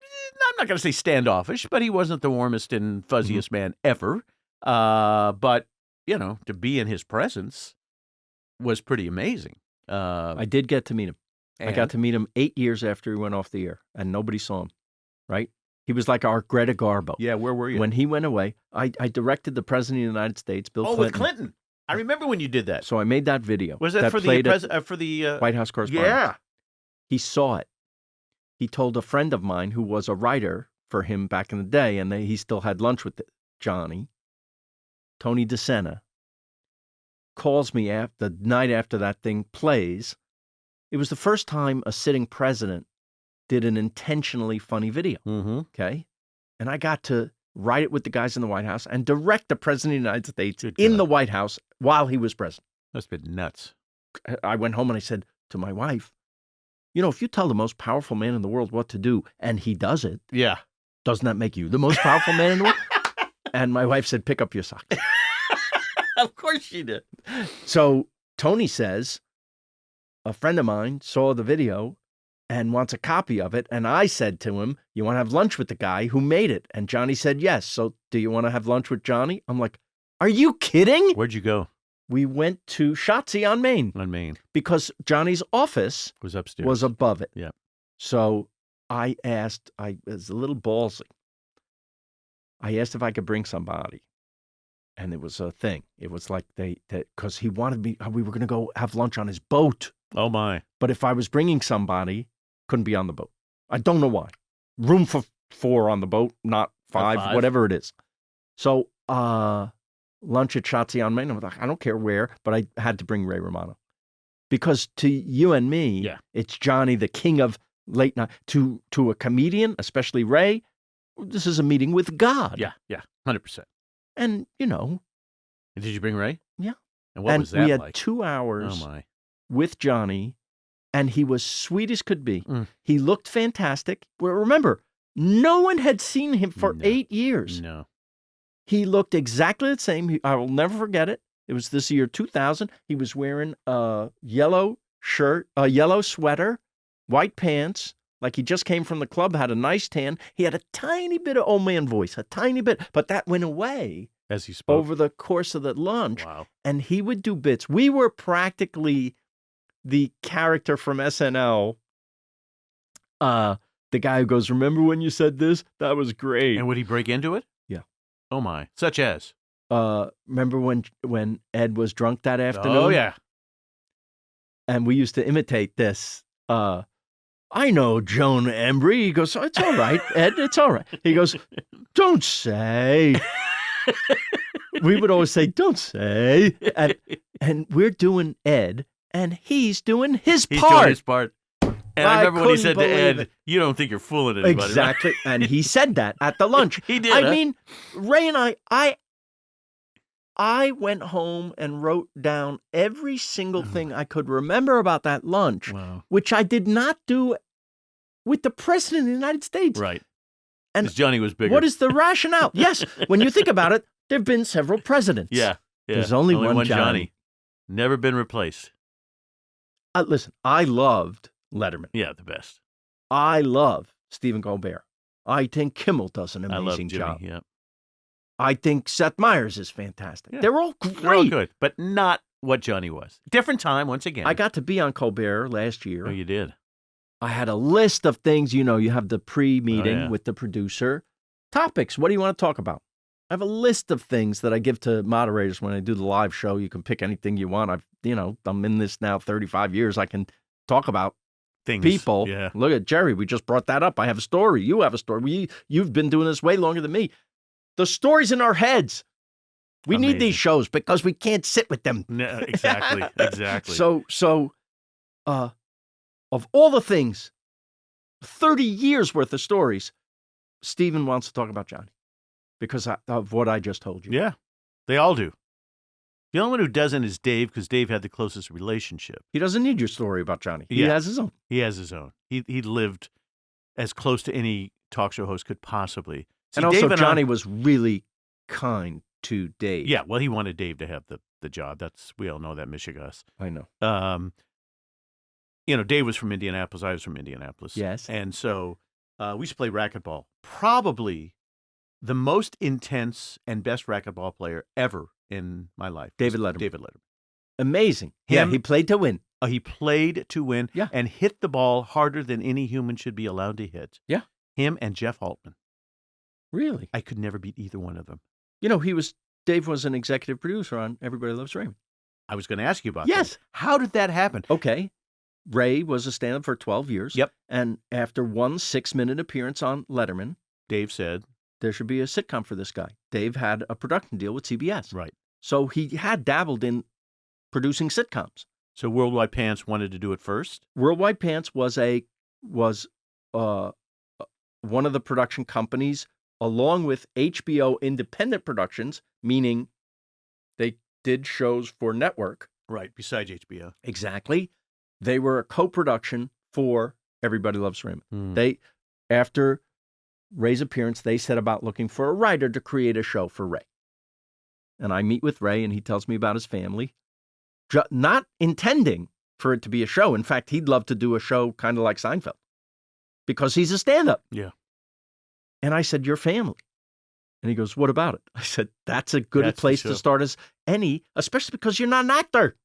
I'm not going to say standoffish, but he wasn't the warmest and fuzziest man ever, but, to be in his presence was pretty amazing. I did get to meet him. I got to meet him 8 years after he went off the air, and nobody saw him, right? He was like our Greta Garbo. Yeah, where were you? When he went away, I directed the President of the United States, Bill Clinton. Oh, with Clinton. I remember when you did that. So I made that video. Was that for the White House correspondent? Yeah. He saw it. He told a friend of mine who was a writer for him back in the day, and he still had lunch with Johnny, Tony DeSena, calls me the night after that thing plays. It was the first time a sitting president did an intentionally funny video, okay? And I got to write it with the guys in the White House and direct the President of the United States in the White House while he was president. Must have been nuts. I went home and I said to my wife, if you tell the most powerful man in the world what to do and he does it, doesn't that make you the most powerful man in the world? And my wife said, pick up your socks. Of course she did. So Tony says, a friend of mine saw the video and wants a copy of it. And I said to him, you want to have lunch with the guy who made it? And Johnny said, yes. So do you want to have lunch with Johnny? I'm like, are you kidding? Where'd you go? We went to Shotzi on Main. On Main. Because Johnny's office was upstairs. Was above it. Yeah. So I was a little ballsy. I asked if I could bring somebody. And it was a thing. It was like because he wanted me, we were going to go have lunch on his boat. Oh, my. But if I was bringing somebody, couldn't be on the boat. I don't know why. Room for 4 on the boat, not 5, whatever it is. So lunch at Shotzi on Main. I was like, I don't care where, but I had to bring Ray Romano. Because to you and me, it's Johnny, the king of late night. To a comedian, especially Ray, this is a meeting with God. Yeah, 100%. And, Did you bring Ray? Yeah. And what was that like? We had 2 hours with Johnny, and he was sweet as could be. He looked fantastic. Well, remember, no one had seen him for 8 years. No. He looked exactly the same. I will never forget it. It was this year, 2000. He was wearing a yellow shirt, a yellow sweater, white pants, like he just came from the club, had a nice tan. He had a tiny bit of old man voice, a tiny bit, but that went away as he spoke over the course of the lunch. Wow. And he would do bits. We were practically the character from SNL, the guy who goes, remember when you said this? That was great. And would he break into it? Yeah. Oh, my. Such as? Remember when Ed was drunk that afternoon? Oh, yeah. and we used to imitate this. I know Joan Embry. He goes, it's all right, Ed, it's all right. He goes, don't say. We would always say, don't say. And we're doing Ed, and he's doing his part. He's doing his part. And I remember when he said to Ed, it. you don't think you're fooling anybody. Exactly. Right? And he said that at the lunch. He did. I mean, Ray and I went home and wrote down every single thing I could remember about that lunch, which I did not do with the President of the United States. Right. And because Johnny was bigger. What is the rationale? Yes, when you think about it, there have been several presidents. Yeah. There's only one Johnny. Never been replaced. Listen, I loved Letterman. Yeah, the best. I love Stephen Colbert. I think Kimmel does an amazing job. Yeah. I think Seth Meyers is fantastic. Yeah. They're all great. They're all good, but not what Johnny was. Different time, once again. I got to be on Colbert last year. Oh, you did? I had a list of things. You have the pre-meeting with the producer. Topics. What do you want to talk about? I have a list of things that I give to moderators when I do the live show. You can pick anything you want. I'm in this now 35 years. I can talk about things. People. Yeah. Look at Jerry. We just brought that up. I have a story. You have a story. You've been doing this way longer than me. The stories in our heads. We need these shows because we can't sit with them. No, exactly. Exactly. So, of all the things, 30 years worth of stories, Stephen wants to talk about Johnny because of what I just told you. Yeah, they all do. The only one who doesn't is Dave, because Dave had the closest relationship. He doesn't need your story about Johnny. He has his own. He has his own. He lived as close to any talk show host could possibly. See, and also, Dave Johnny was really kind to Dave. Yeah, well, he wanted Dave to have the job. We all know that, Michigas. I know. Dave was from Indianapolis. I was from Indianapolis. Yes. And so we used to play racquetball. Probably the most intense and best racquetball player ever in my life. David Letterman. David Letterman. Amazing. Yeah, he played to win. He played to win and hit the ball harder than any human should be allowed to hit. Yeah. Him and Jeff Altman. Really? I could never beat either one of them. Dave was an executive producer on Everybody Loves Raymond. I was going to ask you about that. How did that happen? Okay. Ray was a stand-up for 12 years. Yep. And after one 6-minute appearance on Letterman, Dave said, there should be a sitcom for this guy. Dave had a production deal with CBS. Right. So he had dabbled in producing sitcoms. So Worldwide Pants wanted to do it first? Worldwide Pants was one of the production companies, along with HBO Independent Productions, meaning they did shows for network. Right, besides HBO. Exactly. They were a co-production for Everybody Loves Raymond. Mm. After Ray's appearance, they set about looking for a writer to create a show for Ray. And I meet with Ray, and he tells me about his family, not intending for it to be a show. In fact, he'd love to do a show kind of like Seinfeld because he's a stand-up. Yeah. And I said, your family. And he goes, what about it? I said, that's a good place to start as any, especially because you're not an actor.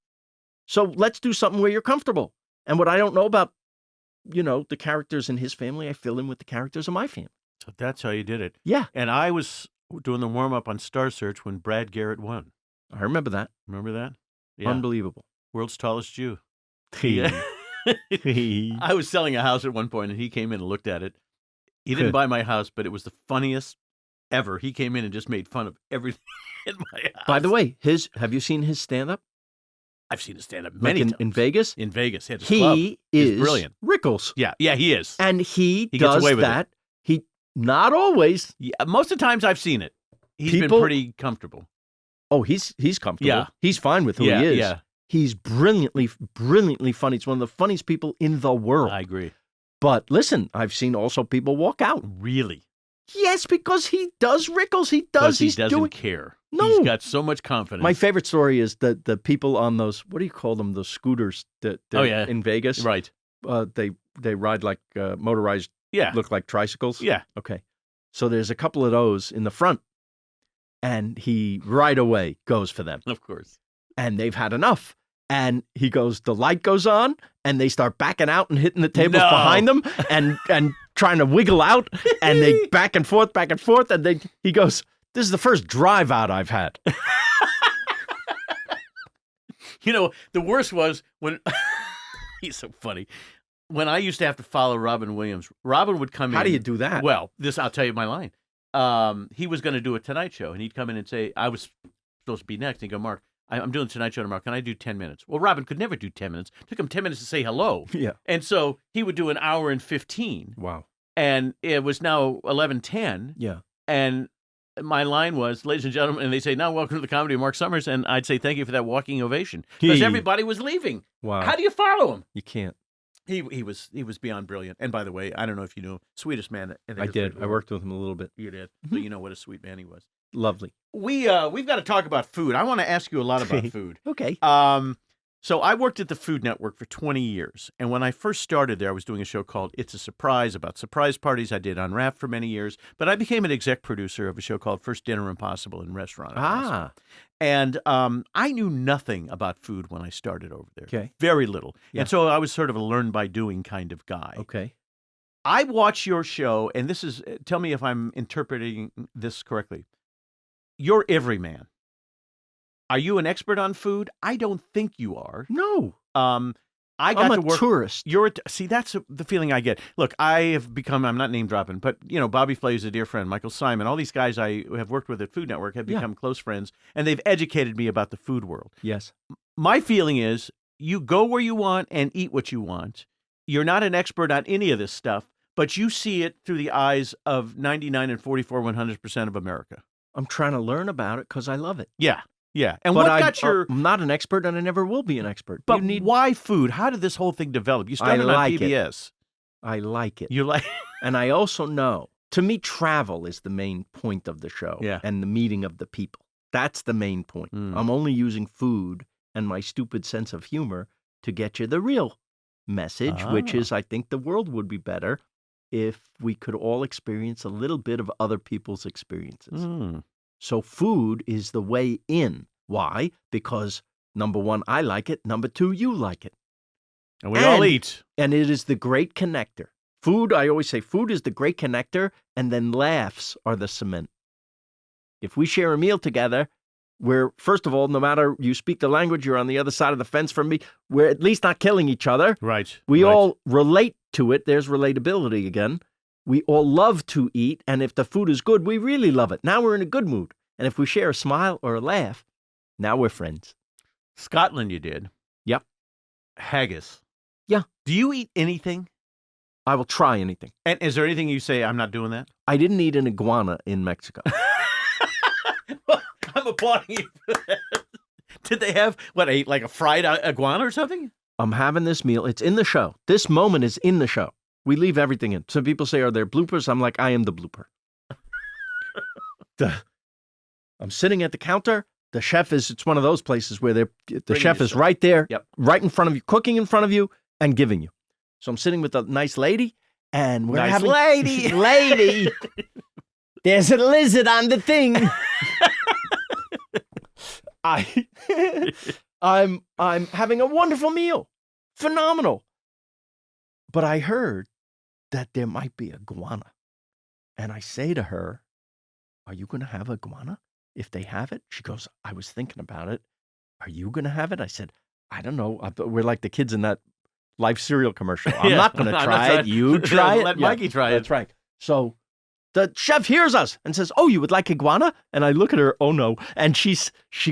So let's do something where you're comfortable. And what I don't know about, the characters in his family, I fill in with the characters of my family. So that's how you did it. Yeah. And I was doing the warm-up on Star Search when Brad Garrett won. I remember that. Remember that? Yeah. Unbelievable. World's tallest Jew. Yeah. I was selling a house at one point, and he came in and looked at it. He didn't buy my house, but it was the funniest ever. He came in and just made fun of everything in my house. By the way, have you seen his stand-up? I've seen his stand-up many times. In Vegas? In Vegas. He is brilliant. Rickles. Yeah, he is. And he gets does away with that. He not always. Yeah, most of the times I've seen it. He's been pretty comfortable. Oh, he's comfortable. Yeah. He's fine with who he is. Yeah. He's brilliantly funny. He's one of the funniest people in the world. I agree. But listen, I've seen also people walk out. Really? Yes, because he does Rickles. He doesn't care. No. He's got so much confidence. My favorite story is the people on those, what do you call them? Those scooters in Vegas. Right. They ride like motorized, look like tricycles. Yeah. Okay. So there's a couple of those in the front, and he right away goes for them. Of course. And they've had enough. And he goes, the light goes on, and they start backing out and hitting the tables behind them and trying to wiggle out, and they back and forth, and he goes, this is the first drive out I've had. The worst was when He's so funny. When I used to have to follow Robin Williams, Robin would come in. How do you do that? Well, I'll tell you my line. He was going to do a Tonight Show, and he'd come in and say, I was supposed to be next. And he'd go, Mark, I'm doing Tonight Show tomorrow. Can I do 10 minutes? Well, Robin could never do 10 minutes. It took him 10 minutes to say hello. Yeah. And so he would do an hour and 15. Wow. And it was now 11:10. Yeah. And my line was, ladies and gentlemen, and they say, now welcome to the comedy of Marc Summers. And I'd say, thank you for that walking ovation. Because everybody was leaving. Wow. How do you follow him? You can't. He was beyond brilliant. And by the way, I don't know if you know, sweetest man. I did. I worked with him a little bit. You did. So you know what a sweet man he was. Lovely. We've got to talk about food. I want to ask you a lot about food. Okay. So I worked at the Food Network for 20 years. And when I first started there, I was doing a show called It's a Surprise about surprise parties. I did Unwrapped for many years. But I became an exec producer of a show called First Dinner Impossible and Restaurant Impossible. And I knew nothing about food when I started over there. Okay. Very little. Yeah. And so I was sort of a learn-by-doing kind of guy. Okay. I watch your show, and this is, tell me if I'm interpreting this correctly. You're everyman. Are you an expert on food? I don't think you are. No. I got I'm to work. a tourist. See, that's the feeling I get. Look, I'm not name dropping, but Bobby Flay is a dear friend, Michael Simon, all these guys I have worked with at Food Network have become close friends, and they've educated me about the food world. Yes. My feeling is you go where you want and eat what you want. You're not an expert on any of this stuff, but you see it through the eyes of 99 and 100% of America. I'm trying to learn about it because I love it. Yeah. Yeah. And but I'm not an expert, and I never will be an expert. But why food? How did this whole thing develop? You started on PBS. I like it. You like And I also know, to me, travel is the main point of the show. Yeah. And the meeting of the people. That's the main point. I'm only using food and my stupid sense of humor to get you the real message, which is I think the world would be better if we could all experience a little bit of other people's experiences. So food is the way in. Why? Because, number one, I like it. Number two, you like it. And we all eat. And it is the great connector. Food, I always say, food is the great connector, and then laughs are the cement. If we share a meal together, we're, first of all, no matter you speak the language, you're on the other side of the fence from me, we're at least not killing each other. Right. We all relate to it. There's relatability again. We all love to eat, and if the food is good, we really love it. Now we're in a good mood. And if we share a smile or a laugh, now we're friends. Scotland you did. Yep. Haggis. Yeah. Do you eat anything? I will try anything. And is there anything you say, I'm not doing that? I didn't eat an iguana in Mexico. I'm applauding you for that. Did they have, like a fried iguana or something? I'm having this meal. It's in the show. This moment is in the show. We leave everything in. Some people say, are there bloopers? I'm like, I am the blooper. I'm sitting at the counter. The chef it's one of those places where the chef is right there, right in front of you, cooking in front of you and giving you. So I'm sitting with a nice lady, and we're having... Lady! There's a lizard on the thing. I'm having a wonderful meal. Phenomenal. But I heard that there might be iguana. And I say to her, are you going to have iguana? If they have it? She goes, I was thinking about it. Are you going to have it? I said, I don't know. We're like the kids in that Life cereal commercial. I'm not going to try it. You try it. Let Mikey try it. That's right. So the chef hears us and says, oh, you would like iguana? And I look at her, oh no. And she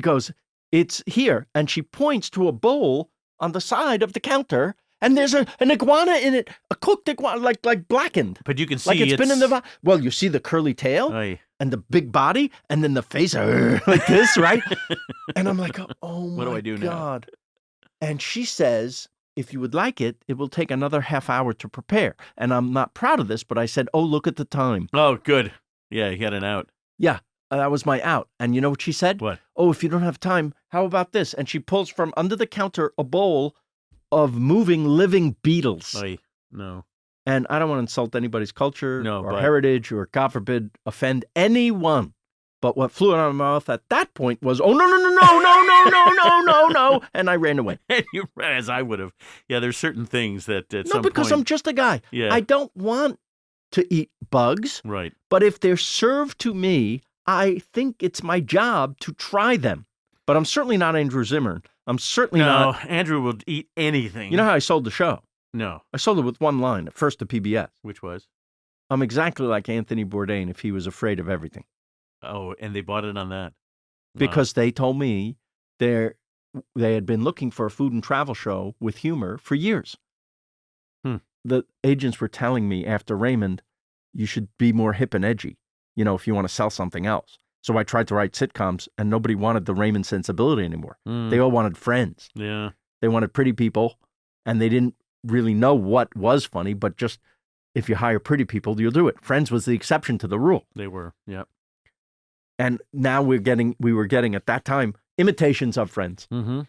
goes, it's here. And she points to a bowl on the side of the counter. And there's an iguana in it, a cooked iguana, like blackened. But you can see like it's been in the... Well, you see the curly tail and the big body and then the face like this, right? And I'm like, oh my what do I do God. Now? And she says, if you would like it, it will take another half hour to prepare. And I'm not proud of this, but I said, oh, look at the time. Oh, good. Yeah, you got an out. Yeah, that was my out. And you know what she said? What? Oh, if you don't have time, how about this? And she pulls from under the counter a bowl of moving, living beetles. No. And I don't want to insult anybody's culture or heritage or, God forbid, offend anyone. But what flew out of my mouth at that point was, oh, no. And I ran away. And you ran, as I would have. Yeah, there's certain things that at some point... No, because I'm just a guy. Yeah. I don't want to eat bugs. Right. But if they're served to me, I think it's my job to try them. But I'm certainly not Andrew Zimmern. I'm certainly not. Andrew will eat anything. You know how I sold the show? No. I sold it with one line, at first to PBS. Which was? I'm exactly like Anthony Bourdain if he was afraid of everything. Oh, and they bought it on that. Because they told me they had been looking for a food and travel show with humor for years. The agents were telling me after Raymond, you should be more hip and edgy, if you want to sell something else. So I tried to write sitcoms, and nobody wanted the Raymond sensibility anymore. They all wanted Friends. Yeah. They wanted pretty people, and they didn't really know what was funny, but just if you hire pretty people, you'll do it. Friends was the exception to the rule. They were, yeah. And now we were getting at that time imitations of Friends,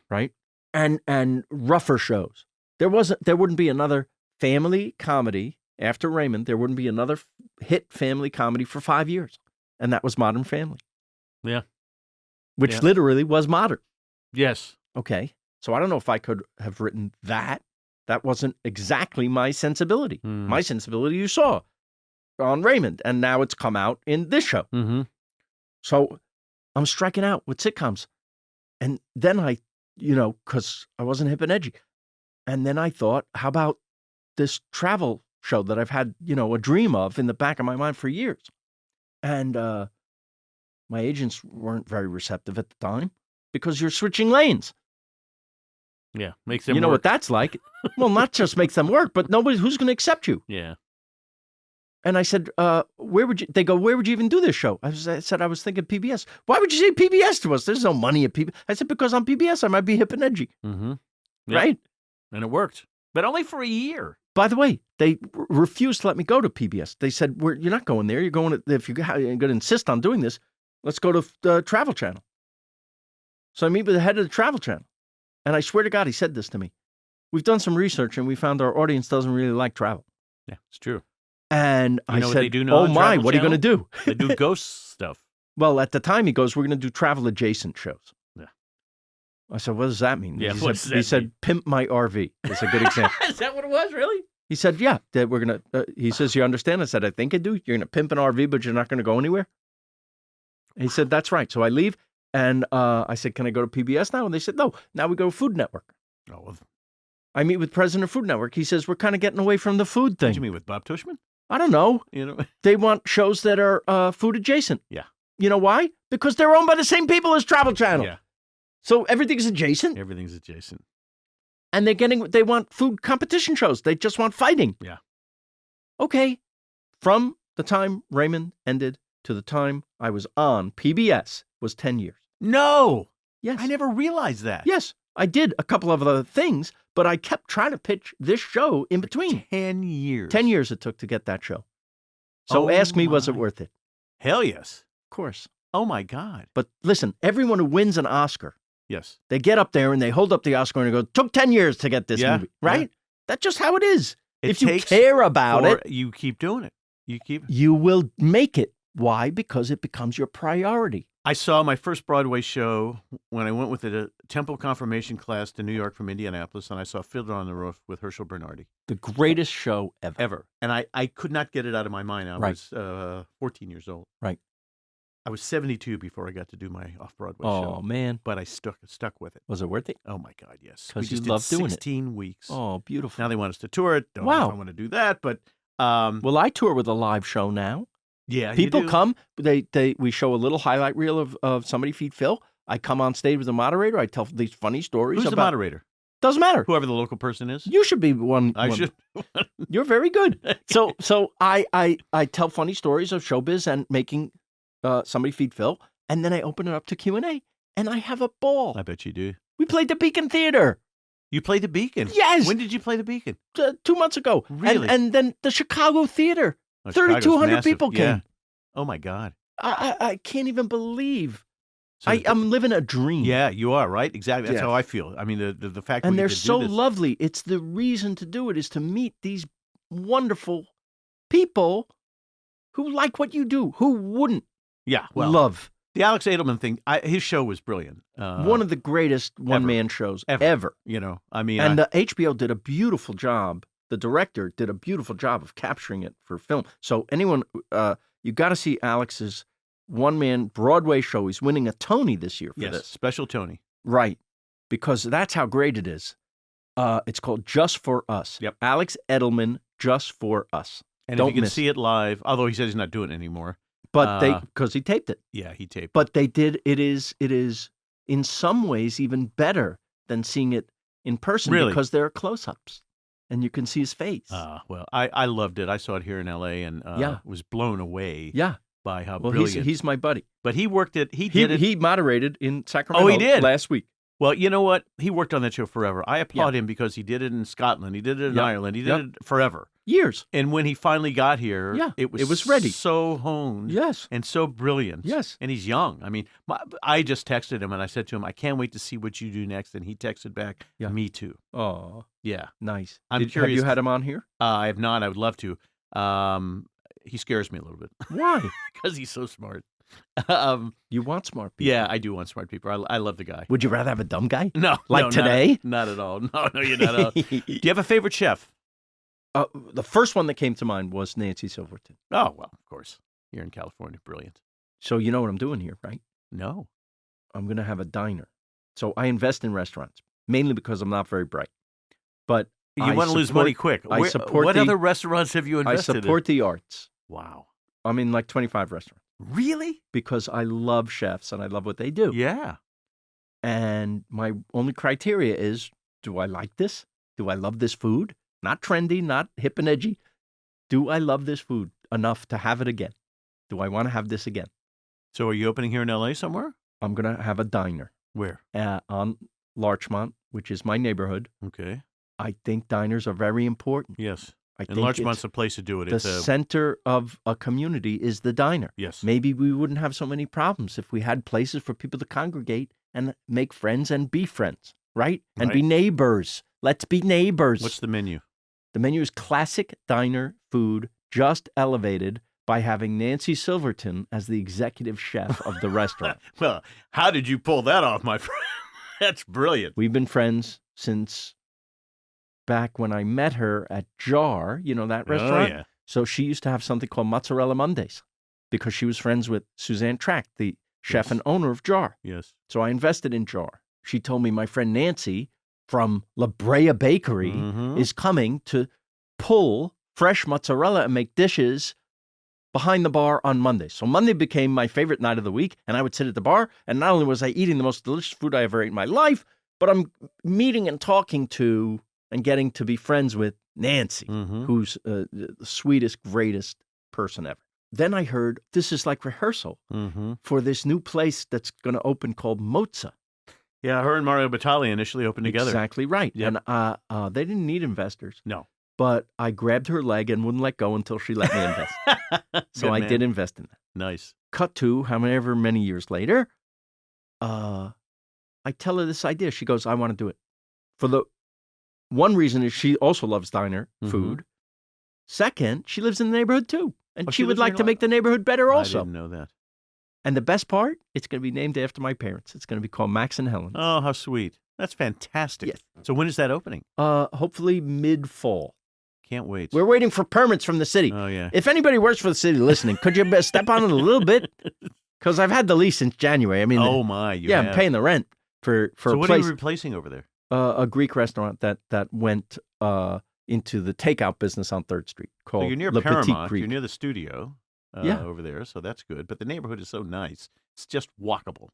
right? And rougher shows. There wouldn't be another family comedy after Raymond. There wouldn't be another hit family comedy for 5 years, and that was Modern Family. Yeah, which literally was modern. Yes. Okay, so I don't know if I could have written that. That wasn't exactly my sensibility. My sensibility you saw on Raymond, and now it's come out in this show. So I'm striking out with sitcoms. And then because I wasn't hip and edgy. And then I thought, how about this travel show that I've had, a dream of in the back of my mind for years? And my agents weren't very receptive at the time because you're switching lanes. Yeah, makes them You know work. what that's like? Well, not just makes them work, but who's going to accept you? Yeah. And I said, where would you even do this show? I said, I was thinking PBS. Why would you say PBS to us? There's no money at PBS. I said, because on PBS, I might be hip and edgy. Yep. Right? And it worked. But only for a year. By the way, they refused to let me go to PBS. They said, you're not going there. You're going if you're going to insist on doing this, let's go to the Travel Channel. So I meet with the head of the Travel Channel. And I swear to God, he said this to me. We've done some research and we found our audience doesn't really like travel. Yeah, it's true. And I what said, they do now oh on my, Travel what are you going to do? They do ghost stuff. Well, at the time he goes, we're going to do travel adjacent shows. Yeah. I said, what does that mean? Yeah, he said, pimp my RV is a good example. Is that what it was, really? He said, yeah, that we're going to, he says, you understand? I said, I think I do. You're going to pimp an RV, but you're not going to go anywhere? He said, that's right. So I leave and I said, can I go to PBS now? And they said, no, now we go to Food Network. Oh, well. I meet with President of Food Network. He says, we're kind of getting away from the food thing. What do you mean with Bob Tushman? I don't know. They want shows that are food adjacent. Yeah. You know why? Because they're owned by the same people as Travel Channel. Yeah. So everything's adjacent. Everything's adjacent. And they want food competition shows. They just want fighting. Yeah. Okay. From the time Raymond ended to the time I was on PBS was 10 years. No. Yes. I never realized that. Yes. I did a couple of other things, but I kept trying to pitch this show in between. 10 years. 10 years it took to get that show. So ask me, was it worth it? Hell yes. Of course. Oh, my God. But listen, everyone who wins an Oscar, yes, they get up there and they hold up the Oscar and they go, took 10 years to get this movie, right? Yeah. That's just how it is. If you care about it, you keep doing it. You will make it. Why? Because it becomes your priority. I saw my first Broadway show when I went with a Temple confirmation class to New York from Indianapolis, and I saw Fiddler on the Roof with Herschel Bernardi. The greatest show ever. Ever. And I could not get it out of my mind. I was 14 years old. Right. I was 72 before I got to do my off-Broadway show. Oh, man. But I stuck with it. Was it worth it? Oh, my God, yes. Because you love doing it. 16 weeks. Oh, beautiful. Now they want us to tour it. Don't know if I want to do that, but... well, I tour with a live show now. Yeah, people come. We show a little highlight reel of Somebody Feed Phil. I come on stage with a moderator. I tell these funny stories. Who's the moderator? Doesn't matter. Whoever the local person is. You should be one. I should. You're very good. So I tell funny stories of showbiz and making Somebody Feed Phil, and then I open it up to Q&A, and I have a ball. I bet you do. We played the Beacon Theater. You played the Beacon? Yes. When did you play the Beacon? 2 months ago. Really? And then the Chicago Theater. 3,200 people came. Yeah. Oh, my God. I can't even believe. I'm living a dream. Yeah, you are, right? Exactly. That's how I feel. I mean, the fact and they're so lovely. It's the reason to do it is to meet these wonderful people who like what you do, who wouldn't love. The Alex Edelman thing, his show was brilliant. One of the greatest one-man shows ever. You know, I mean. And HBO did a beautiful job. The director did a beautiful job of capturing it for film. So anyone, you got to see Alex's one-man Broadway show. He's winning a Tony this year for Yes, this. special Tony. Right, because that's how great it is. It's called Just for Us. Yep. Alex Edelman, Just for Us. And Don't if you can miss see it live, although he says he's not doing it anymore. But because he taped it. Yeah, he taped. But they did. It is in some ways even better than seeing it in person Really? because there are close-ups and you can see his face. Well, I loved it. I saw it here in L.A. and was blown away Yeah. by how Well, brilliant. he's my buddy. But he worked it. He did it. He moderated in Sacramento. Oh, he did? last week. Well, you know what? He worked on that show forever. I applaud him because he did it in Scotland. He did it in Ireland. He did it forever. Years. And when he finally got here, it was ready. so honed. Yes. And so brilliant. Yes. And he's young. I mean, I just texted him and I said to him, I can't wait to see what you do next. And he texted back, me too. Oh, Yeah. nice. I'm curious. Have you had him on here? I have not. I would love to. He scares me a little bit. Why? Because he's so smart. You want smart people. Yeah, I do want smart people. I love the guy. Would you rather have a dumb guy? No. Like no, today? Not at all. No, you're not. Do you have a favorite chef? The first one that came to mind was Nancy Silverton. Oh, well, of course. Here in California. Brilliant. So you know what I'm doing here, right? No. I'm going to have a diner. So I invest in restaurants, mainly because I'm not very bright. But You want to lose money quick. What other restaurants have you I invested in? support the arts. Wow. I'm in like 25 restaurants Really? because I love chefs and I love what they do. Yeah. And my only criteria is, do I like this? Do I love this food? Not trendy, not hip and edgy. Do I love this food enough to have it again? Do I want to have this again? So are you opening here in L.A. somewhere? I'm going to have a diner Where? on Larchmont, which is my neighborhood. Okay. I think diners are very important. Yes. I And think Larchmont's a place to do it. the center of a community is the diner. Yes. Maybe we wouldn't have so many problems if we had places for people to congregate and make friends and be friends, right? And be neighbors. Let's be neighbors. What's the menu? The menu is classic diner food, just elevated by having Nancy Silverton as the executive chef of the restaurant. Well, how did you pull that off, my friend? That's brilliant. We've been friends since back when I met her at Jar, you know that restaurant? Oh, yeah. So she used to have something called Mozzarella Mondays because she was friends with Suzanne Track, the chef and owner of Jar. Yes. So I invested in Jar. She told me my friend Nancy from La Brea Bakery is coming to pull fresh mozzarella and make dishes behind the bar on Monday. So Monday became my favorite night of the week, and I would sit at the bar, and not only was I eating the most delicious food I ever ate in my life, but I'm meeting and talking to and getting to be friends with Nancy, who's the sweetest, greatest person ever. Then I heard this is like rehearsal for this new place that's going to open called Mozza. Yeah, her and Mario Batali initially opened together. Exactly right. Yep. And they didn't need investors. No. But I grabbed her leg and wouldn't let go until she let me invest. So I did invest in that. Nice. Cut to however many years later, I tell her this idea. She goes, I want to do it. For the one reason is she also loves diner food. Second, she lives in the neighborhood too. And she would like to make the neighborhood better also. I didn't know that. And the best part, it's going to be named after my parents. It's going to be called Max and Helen. Oh, how sweet. That's fantastic. Yes. So when is that opening? Hopefully mid-fall. Can't wait. We're waiting for permits from the city. Oh, yeah. If anybody works for the city listening, could you step on it a little bit? Because I've had the lease since January. I mean, oh, my. I'm paying the rent for so a what place. are you replacing over there? A Greek restaurant that went into the takeout business on 3rd Street called So you're near Le Petit Paramount. Greek. You're near the studio over there, so that's good. But the neighborhood is so nice. It's just walkable.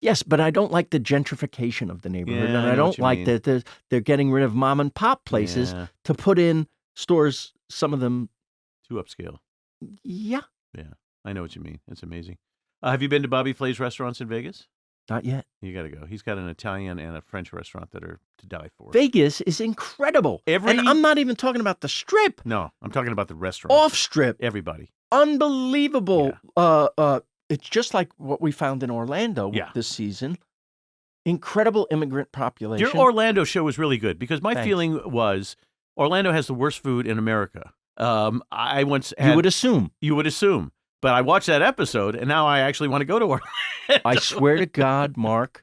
Yes, but I don't like the gentrification of the neighborhood, Yeah, and I I know what don't you like mean. that they're getting rid of mom and pop places Yeah. to put in stores. Some of them, Too upscale. yeah, Yeah, I know what you mean. It's amazing. Have you been to Bobby Flay's restaurants in Vegas? not yet. You got to go. He's got an Italian and a French restaurant that are to die for. Vegas is incredible, and I'm not even talking about the Strip, No, I'm talking about the restaurant. off Strip, Everybody. unbelievable. It's just like what we found in Orlando this season. Incredible immigrant population. Your Orlando show was really good because my Thanks. feeling was Orlando has the worst food in America. I once had, You would assume. You would assume. But I watched that episode, and now I actually want to go to Orlando. I swear to God, Mark,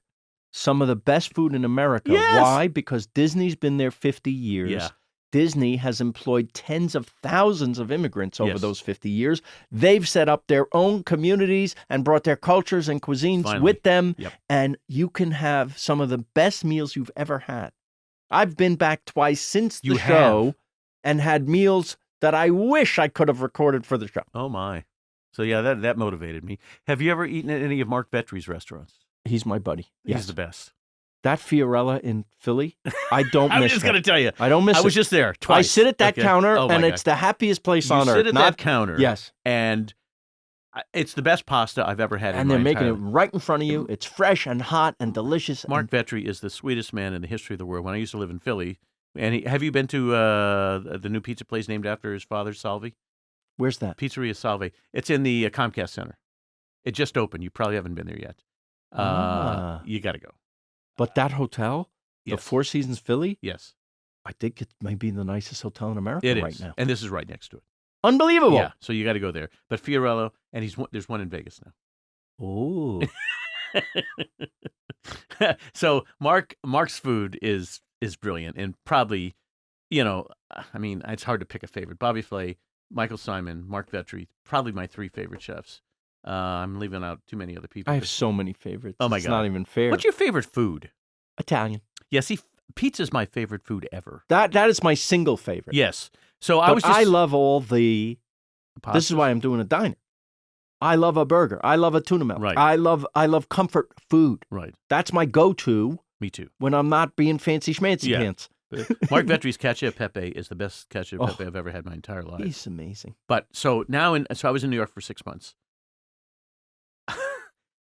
some of the best food in America. Yes. Why? Because Disney's been there 50 years. Yeah. Disney has employed tens of thousands of immigrants over Yes. those 50 years. They've set up their own communities and brought their cultures and cuisines Finally. with them. Yep. And you can have some of the best meals you've ever had. I've been back twice since the You show have? and had meals that I wish I could have recorded for the show. Oh, my. So, yeah, that motivated me. Have you ever eaten at any of Marc Vetri's restaurants? He's my buddy. Yes. He's the best. That Fiorella in Philly, I don't I was miss just that. going to tell you. I don't miss I it. was just there twice. I sit at that Okay. counter, Oh, my and God. it's the happiest place You on sit earth. at Not that counter. Yes. And it's the best pasta I've ever had in And my they're making entire it right in front of you. It's fresh and hot and delicious. Marc Vetri is the sweetest man in the history of the world. When I used to live in Philly, and have you been to the new pizza place named after his father, Salvi? Where's that? Pizzeria Salvi. It's in the Comcast Center. It just opened. You probably haven't been there yet. You got to go. But that hotel, the Yes. Four Seasons Philly, Yes, I think it may be the nicest hotel in America it right is. now. And this is right next to it. Unbelievable. Yeah, so you got to go there. But Fiorello, and there's one in Vegas Oh. now. So Marc's food is brilliant, and probably, I mean, it's hard to pick a favorite. Bobby Flay, Michael Simon, Marc Vetri, probably my three favorite chefs. I'm leaving out too many other people. I have so many favorites. Oh, my It's God. not even fair. What's your favorite food? Italian. Yeah, see, pizza's my favorite food ever. That is my single favorite. Yes. So But I was just I love all the. This is pastas. why I'm doing a diner. I love a burger. I love a tuna melt. Right. I love comfort food. Right. That's my go-to Me too. when I'm not being fancy schmancy Yeah. pants. Marc Vetri's cacio e pepe is the best cacio e Oh. pepe I've ever had in my entire life. He's amazing. But so now, so I was in New York for 6 months.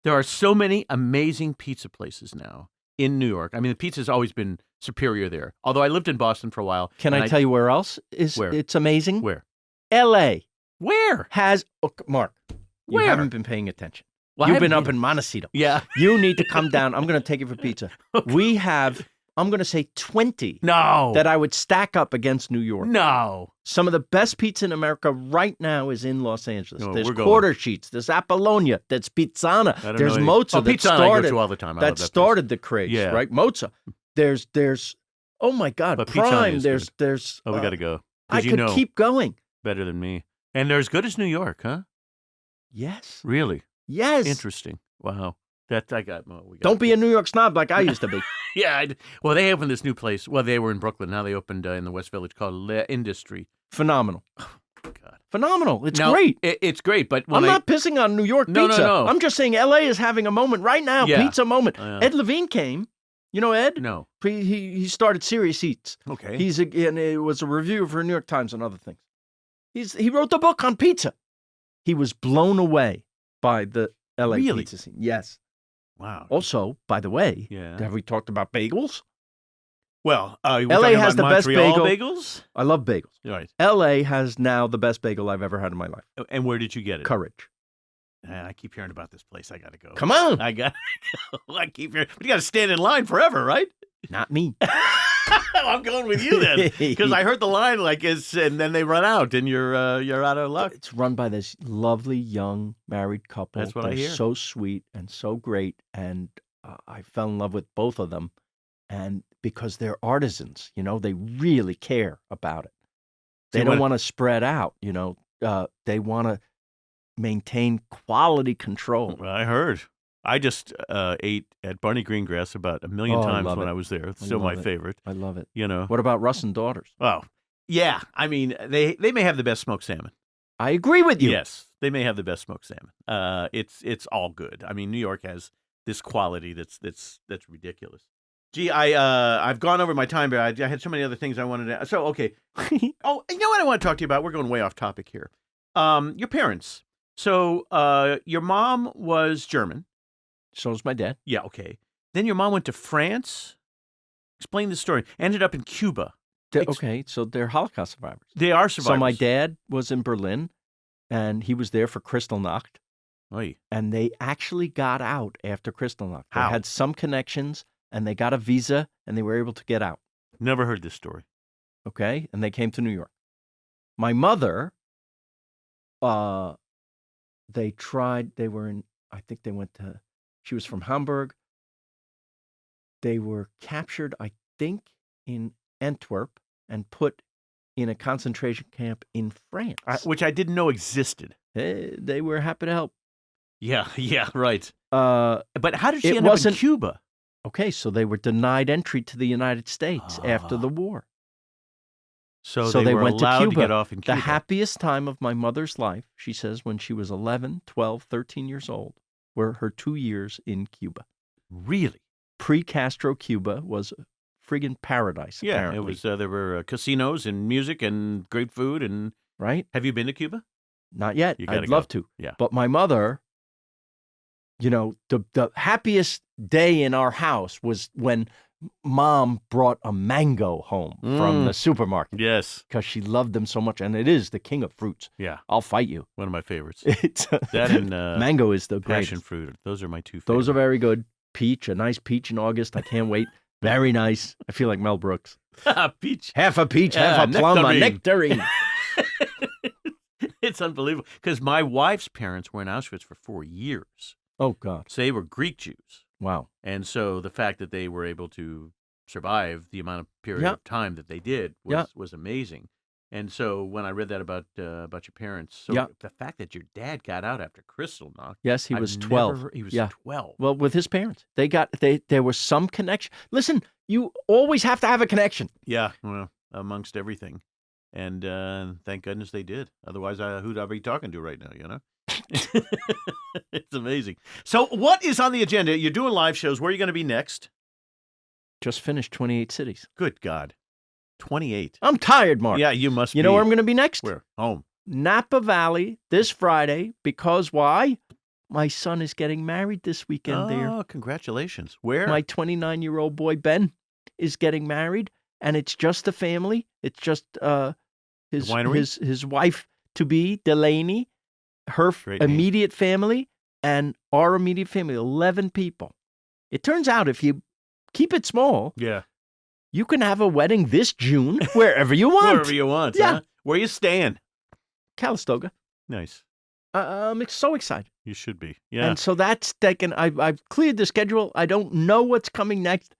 There are so many amazing pizza places now in New York. I mean, the pizza's always been superior there. Although I lived in Boston for a while. Can and I tell you where else Where? it's amazing? Where? L.A. Where? has Mark. You Where? haven't been paying attention. Well, I You've haven't been up in Montecito. Yeah. You need to come down. I'm going to take you for pizza. We have, I'm going to say 20 No. that I would stack up against New York. No. Some of the best pizza in America right now is in Los Angeles. No, There's we're going. Quarter Sheets. There's Apollonia. That's Pizzana. I don't There's know any- Mozza. Oh, that pizza I go started, to all the time. I that love that started the craze, Yeah. right? Mozza. There's oh my God, But Pizzana Prime. is There's good. there's. place. Oh, we got to go. 'Cause I you could know keep going. better than me. And they're as good as New York, huh? Yes. Really? Yes. Interesting. Wow. That I got. Well, we got Don't be a New York snob like I used to be. Yeah. Well, they opened this new place. Well, they were in Brooklyn. Now they opened in the West Village called Le Industry. Phenomenal. God. Phenomenal. It's Now, great. It's great, but when I'm not pissing on New York No, no, pizza. no. I'm just saying LA is having a moment right now, Yeah. pizza moment. Yeah. Ed Levine came. You know Ed? No. He started Serious Eats. Okay. And it was a review for New York Times and other things. He wrote the book on pizza. He was blown away by the LA Really? pizza scene. Yes. Wow. Also, by the way, Yeah. have we talked about bagels? Well, we're LA talking has about the best Montreal bagel. bagels. I love bagels. Right. LA has now the best bagel I've ever had in my life. And where did you get it? Courage. I keep hearing about this place. I got to go. Come on. I got. I keep hearing. But you got to stand in line forever, right? Not me. I'm going with you then, because I heard the line and then they run out, and you're out of luck. It's run by this lovely young married couple. That's what I They're hear. so sweet and so great, and I fell in love with both of them. And because they're artisans, they really care about it. They don't want to spread out, they want to maintain quality control. Well, I heard. I just ate at Barney Greengrass about 1 million Oh, I times love when it. I was there. It's I still my love it. favorite. I love it. You know. What about Russ and Daughters? Oh, yeah. I mean, they may have the best smoked salmon. I agree with you. Yes, they may have the best smoked salmon. It's all good. I mean, New York has this quality that's ridiculous. Gee, I've gone over my time, but I had so many other things I wanted to. So okay. Oh, you know what I want to talk to you about? We're going way off topic here. Your parents. So your mom was German. So is my dad. Yeah. Okay. Then your mom went to France. Explain the story. Ended up in Cuba. Okay, so they're Holocaust survivors. They are survivors. So my dad was in Berlin, and he was there for Kristallnacht. Oy. And they actually got out after Kristallnacht. They How? had some connections, and they got a visa, and they were able to get out. Never heard this story. Okay, and they came to New York. My mother, they tried. They were in. I think they went to. She was from Hamburg. They were captured, I think, in Antwerp and put in a concentration camp in France. Which I didn't know existed. They were happy to help. Yeah, right. But how did she end up in Cuba? Okay, so they were denied entry to the United States after the war. So they were went allowed to Cuba. To get off in Cuba. The happiest time of my mother's life, she says, when she was 11, 12, 13 years old, were her 2 years in Cuba. Really? Pre-Castro Cuba was a friggin' paradise, apparently. It was. There were casinos and music and great food. And right? Have you been to Cuba? Not yet. I'd love to. Yeah. But my mother, the happiest day in our house was when Mom brought a mango home from the supermarket. Yes. Because she loved them so much, and it is the king of fruits. Yeah. I'll fight you. One of my favorites. That and mango is the greatest. Passion fruit. Those are my two favorites. Those are very good. Peach, a nice peach in August. I can't wait. Very nice. I feel like Mel Brooks. Peach. Half a peach, half a plum, a nectarine. It's unbelievable. Because my wife's parents were in Auschwitz for 4 years. Oh, God. So they were Greek Jews. Wow. And so the fact that they were able to survive the amount of period of time that they did was amazing. And so when I read that about your parents, the fact that your dad got out after Kristallnacht. Yes, he was 12. He was 12. Well, with his parents, there was some connection. Listen, you always have to have a connection. Yeah, well, amongst everything. And thank goodness they did. Otherwise, who'd I be talking to right now, It's amazing. So what is on the agenda? You're doing live shows. Where are you going to be next? Just finished 28 cities. Good God. 28. I'm tired, Mark. Yeah, you must be. You know where I'm going to be next? Where? Home. Napa Valley this Friday. Because why? My son is getting married this weekend there. Oh, congratulations. Where? My 29-year-old boy, Ben, is getting married, and it's just the family. It's just his wife-to-be, Delaney, her immediate family, and our immediate family, 11 people. It turns out if you keep it small, you can have a wedding this June wherever you want. Wherever you want, huh? Where you staying? Calistoga. Nice. I'm so excited. You should be. Yeah. And so that's taken, I've cleared the schedule. I don't know what's coming next.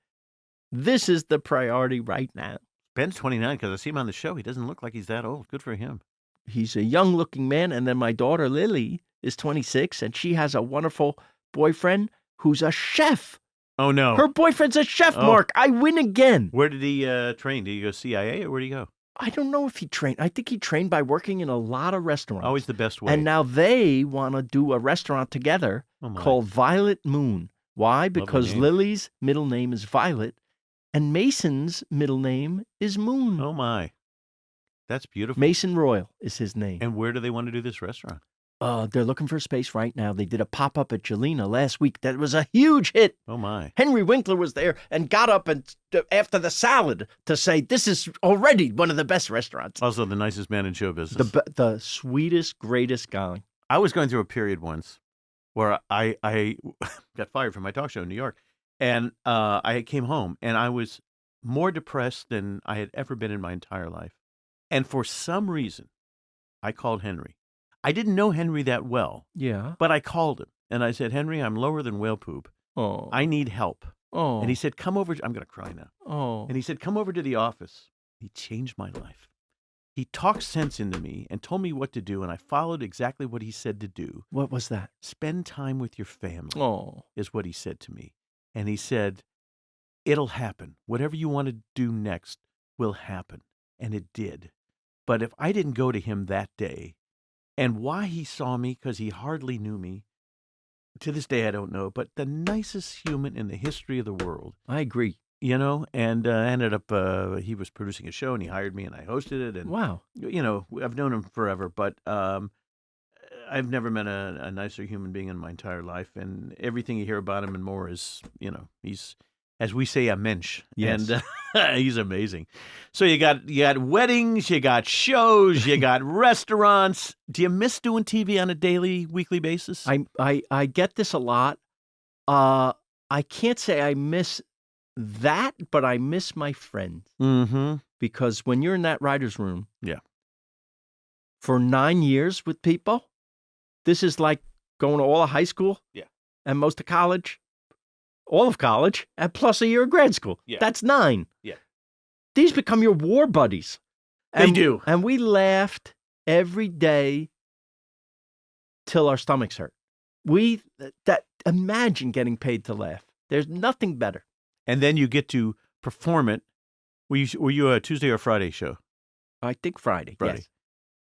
This is the priority right now. Ben's 29 because I see him on the show. He doesn't look like he's that old. Good for him. He's a young-looking man. And then my daughter, Lily, is 26, and she has a wonderful boyfriend who's a chef. Oh, no. Her boyfriend's a chef, Mark. I win again. Where did he train? Did he go CIA or where did he go? I don't know if he trained. I think he trained by working in a lot of restaurants. Always the best way. And now they want to do a restaurant together called Violet Moon. Why? Because Lily's middle name is Violet, and Mason's middle name is Moon. Oh, my. That's beautiful. Mason Royal is his name. And where do they want to do this restaurant? They're looking for space right now. They did a pop-up at Jelena last week. That was a huge hit. Oh, my. Henry Winkler was there and got up and after the salad to say, this is already one of the best restaurants. Also the nicest man in show business. The sweetest, greatest guy. I was going through a period once where I got fired from my talk show in New York. And I came home and I was more depressed than I had ever been in my entire life. And for some reason, I called Henry. I didn't know Henry that well. Yeah. But I called him and I said, Henry, I'm lower than whale poop. Oh. I need help. Oh. And he said, come over. I'm going to cry now. Oh. And he said, come over to the office. He changed my life. He talked sense into me and told me what to do. And I followed exactly what he said to do. What was that? Spend time with your family. Oh. Is what he said to me. And he said, it'll happen. Whatever you want to do next will happen. And it did. But if I didn't go to him that day, and why he saw me, because he hardly knew me, to this day I don't know, but the nicest human in the history of the world. I agree. You know, and ended up, he was producing a show and he hired me and I hosted it. And wow. You know, I've known him forever, but I've never met a nicer human being in my entire life. And everything you hear about him and more is, you know, he's, as we say, a mensch. Yes. And he's amazing. So you got weddings, you got shows, you got restaurants. Do you miss doing TV on a daily, weekly basis? I get this a lot. I can't say I miss that, but I miss my friends. Mm-hmm. Because when you're in that writer's room, for 9 years with people, this is like going to all of high school and most of college. All of college, and plus a year of grad school. Yeah. That's 9. Yeah. These become your war buddies. They do. And we laughed every day till our stomachs hurt. Imagine getting paid to laugh. There's nothing better. And then you get to perform it. Were you a Tuesday or Friday show? I think Friday. Yes.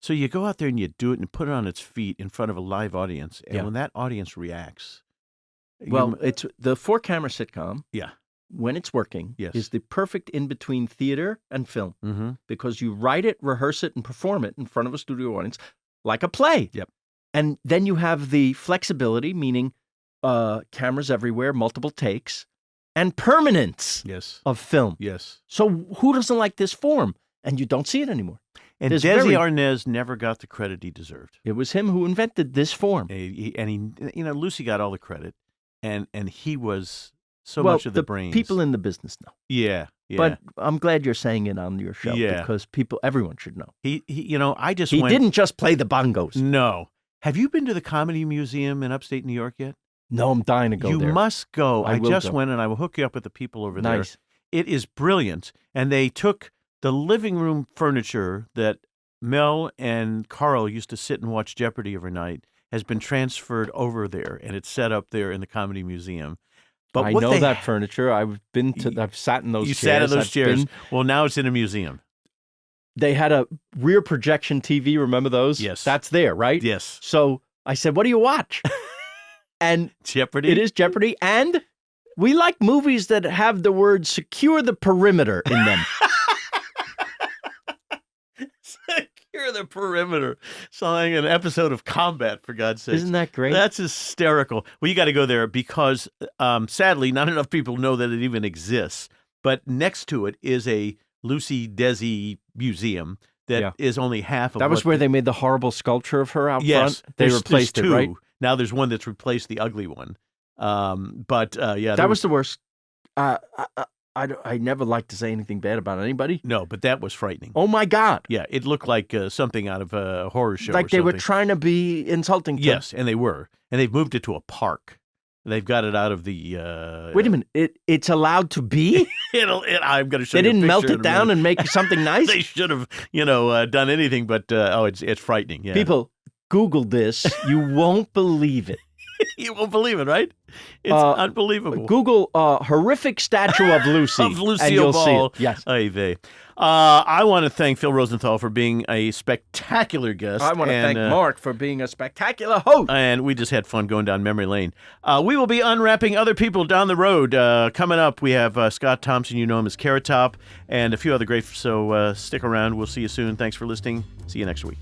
So you go out there and you do it and put it on its feet in front of a live audience. And when that audience reacts. Well, it's the 4-camera sitcom. Yeah. When it's working, Yes. is the perfect in-between theater and film. Mm-hmm. Because you write it, rehearse it, and perform it in front of a studio audience like a play. Yep. And then you have the flexibility, meaning cameras everywhere, multiple takes, and permanence of film. Yes. So who doesn't like this form? And you don't see it anymore. And Desi Arnaz never got the credit he deserved. It was him who invented this form. And Lucy got all the credit, and he was so much of the brains. People in the business know. Yeah. But I'm glad you're saying it on your show because everyone should know. He didn't just play the bongos. No. Have you been to the Comedy Museum in upstate New York yet? No, I'm dying to go there. You must go. I just go. went, and I will hook you up with the people over there. Nice. It is brilliant. And they took the living room furniture that Mel and Carl used to sit and watch Jeopardy every night has been transferred over there, and it's set up there in the Comedy Museum. But I know that furniture. I've sat in those chairs. You sat in those chairs. Well, now it's in a museum. They had a rear projection TV. Remember those? Yes. That's there, right? Yes. So I said, what do you watch? And Jeopardy. It is Jeopardy. And we like movies that have the word secure the perimeter in them. Secure the perimeter. Something an episode of Combat, for God's sake. Isn't that great? That's hysterical. Well, you got to go there because, sadly, not enough people know that it even exists. But next to it is a Lucy Desi museum that is only half of that was where they made the horrible sculpture of her out front. They replaced it, right? Now there's one that's replaced the ugly one. That was the worst. I never like to say anything bad about anybody. No, but that was frightening. Oh my God! Yeah, it looked like something out of a horror show. Like or they something. were trying to be insulting. Yes, and they were, and they've moved it to a park. They've got it out of the. Wait a minute! It's allowed to be. I'm going to show you. They didn't melt it down and make something nice. They should have, done anything, but it's frightening. Yeah. People, Google this. You won't believe it. You won't believe it, right? It's unbelievable. Google horrific statue of Lucy. Of Lucille and you'll Ball. See it. Yes. I want to thank Phil Rosenthal for being a spectacular guest. I want to thank Marc for being a spectacular host. And we just had fun going down memory lane. We will be unwrapping other people down the road. Coming up, we have Scott Thompson. You know him as Carrot Top, and a few other great. So stick around. We'll see you soon. Thanks for listening. See you next week.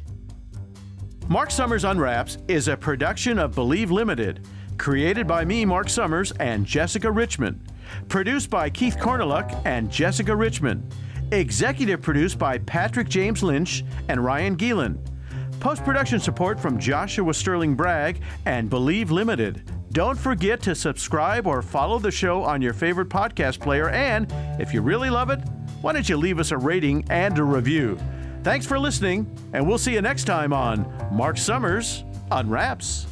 Marc Summers Unwraps is a production of Believe Limited, created by me, Marc Summers, and Jessica Richmond. Produced by Keith Korneluk and Jessica Richmond. Executive produced by Patrick James Lynch and Ryan Geelan. Post-production support from Joshua Sterling Bragg and Believe Limited. Don't forget to subscribe or follow the show on your favorite podcast player, and if you really love it, why don't you leave us a rating and a review? Thanks for listening, and we'll see you next time on Marc Summers Unwraps.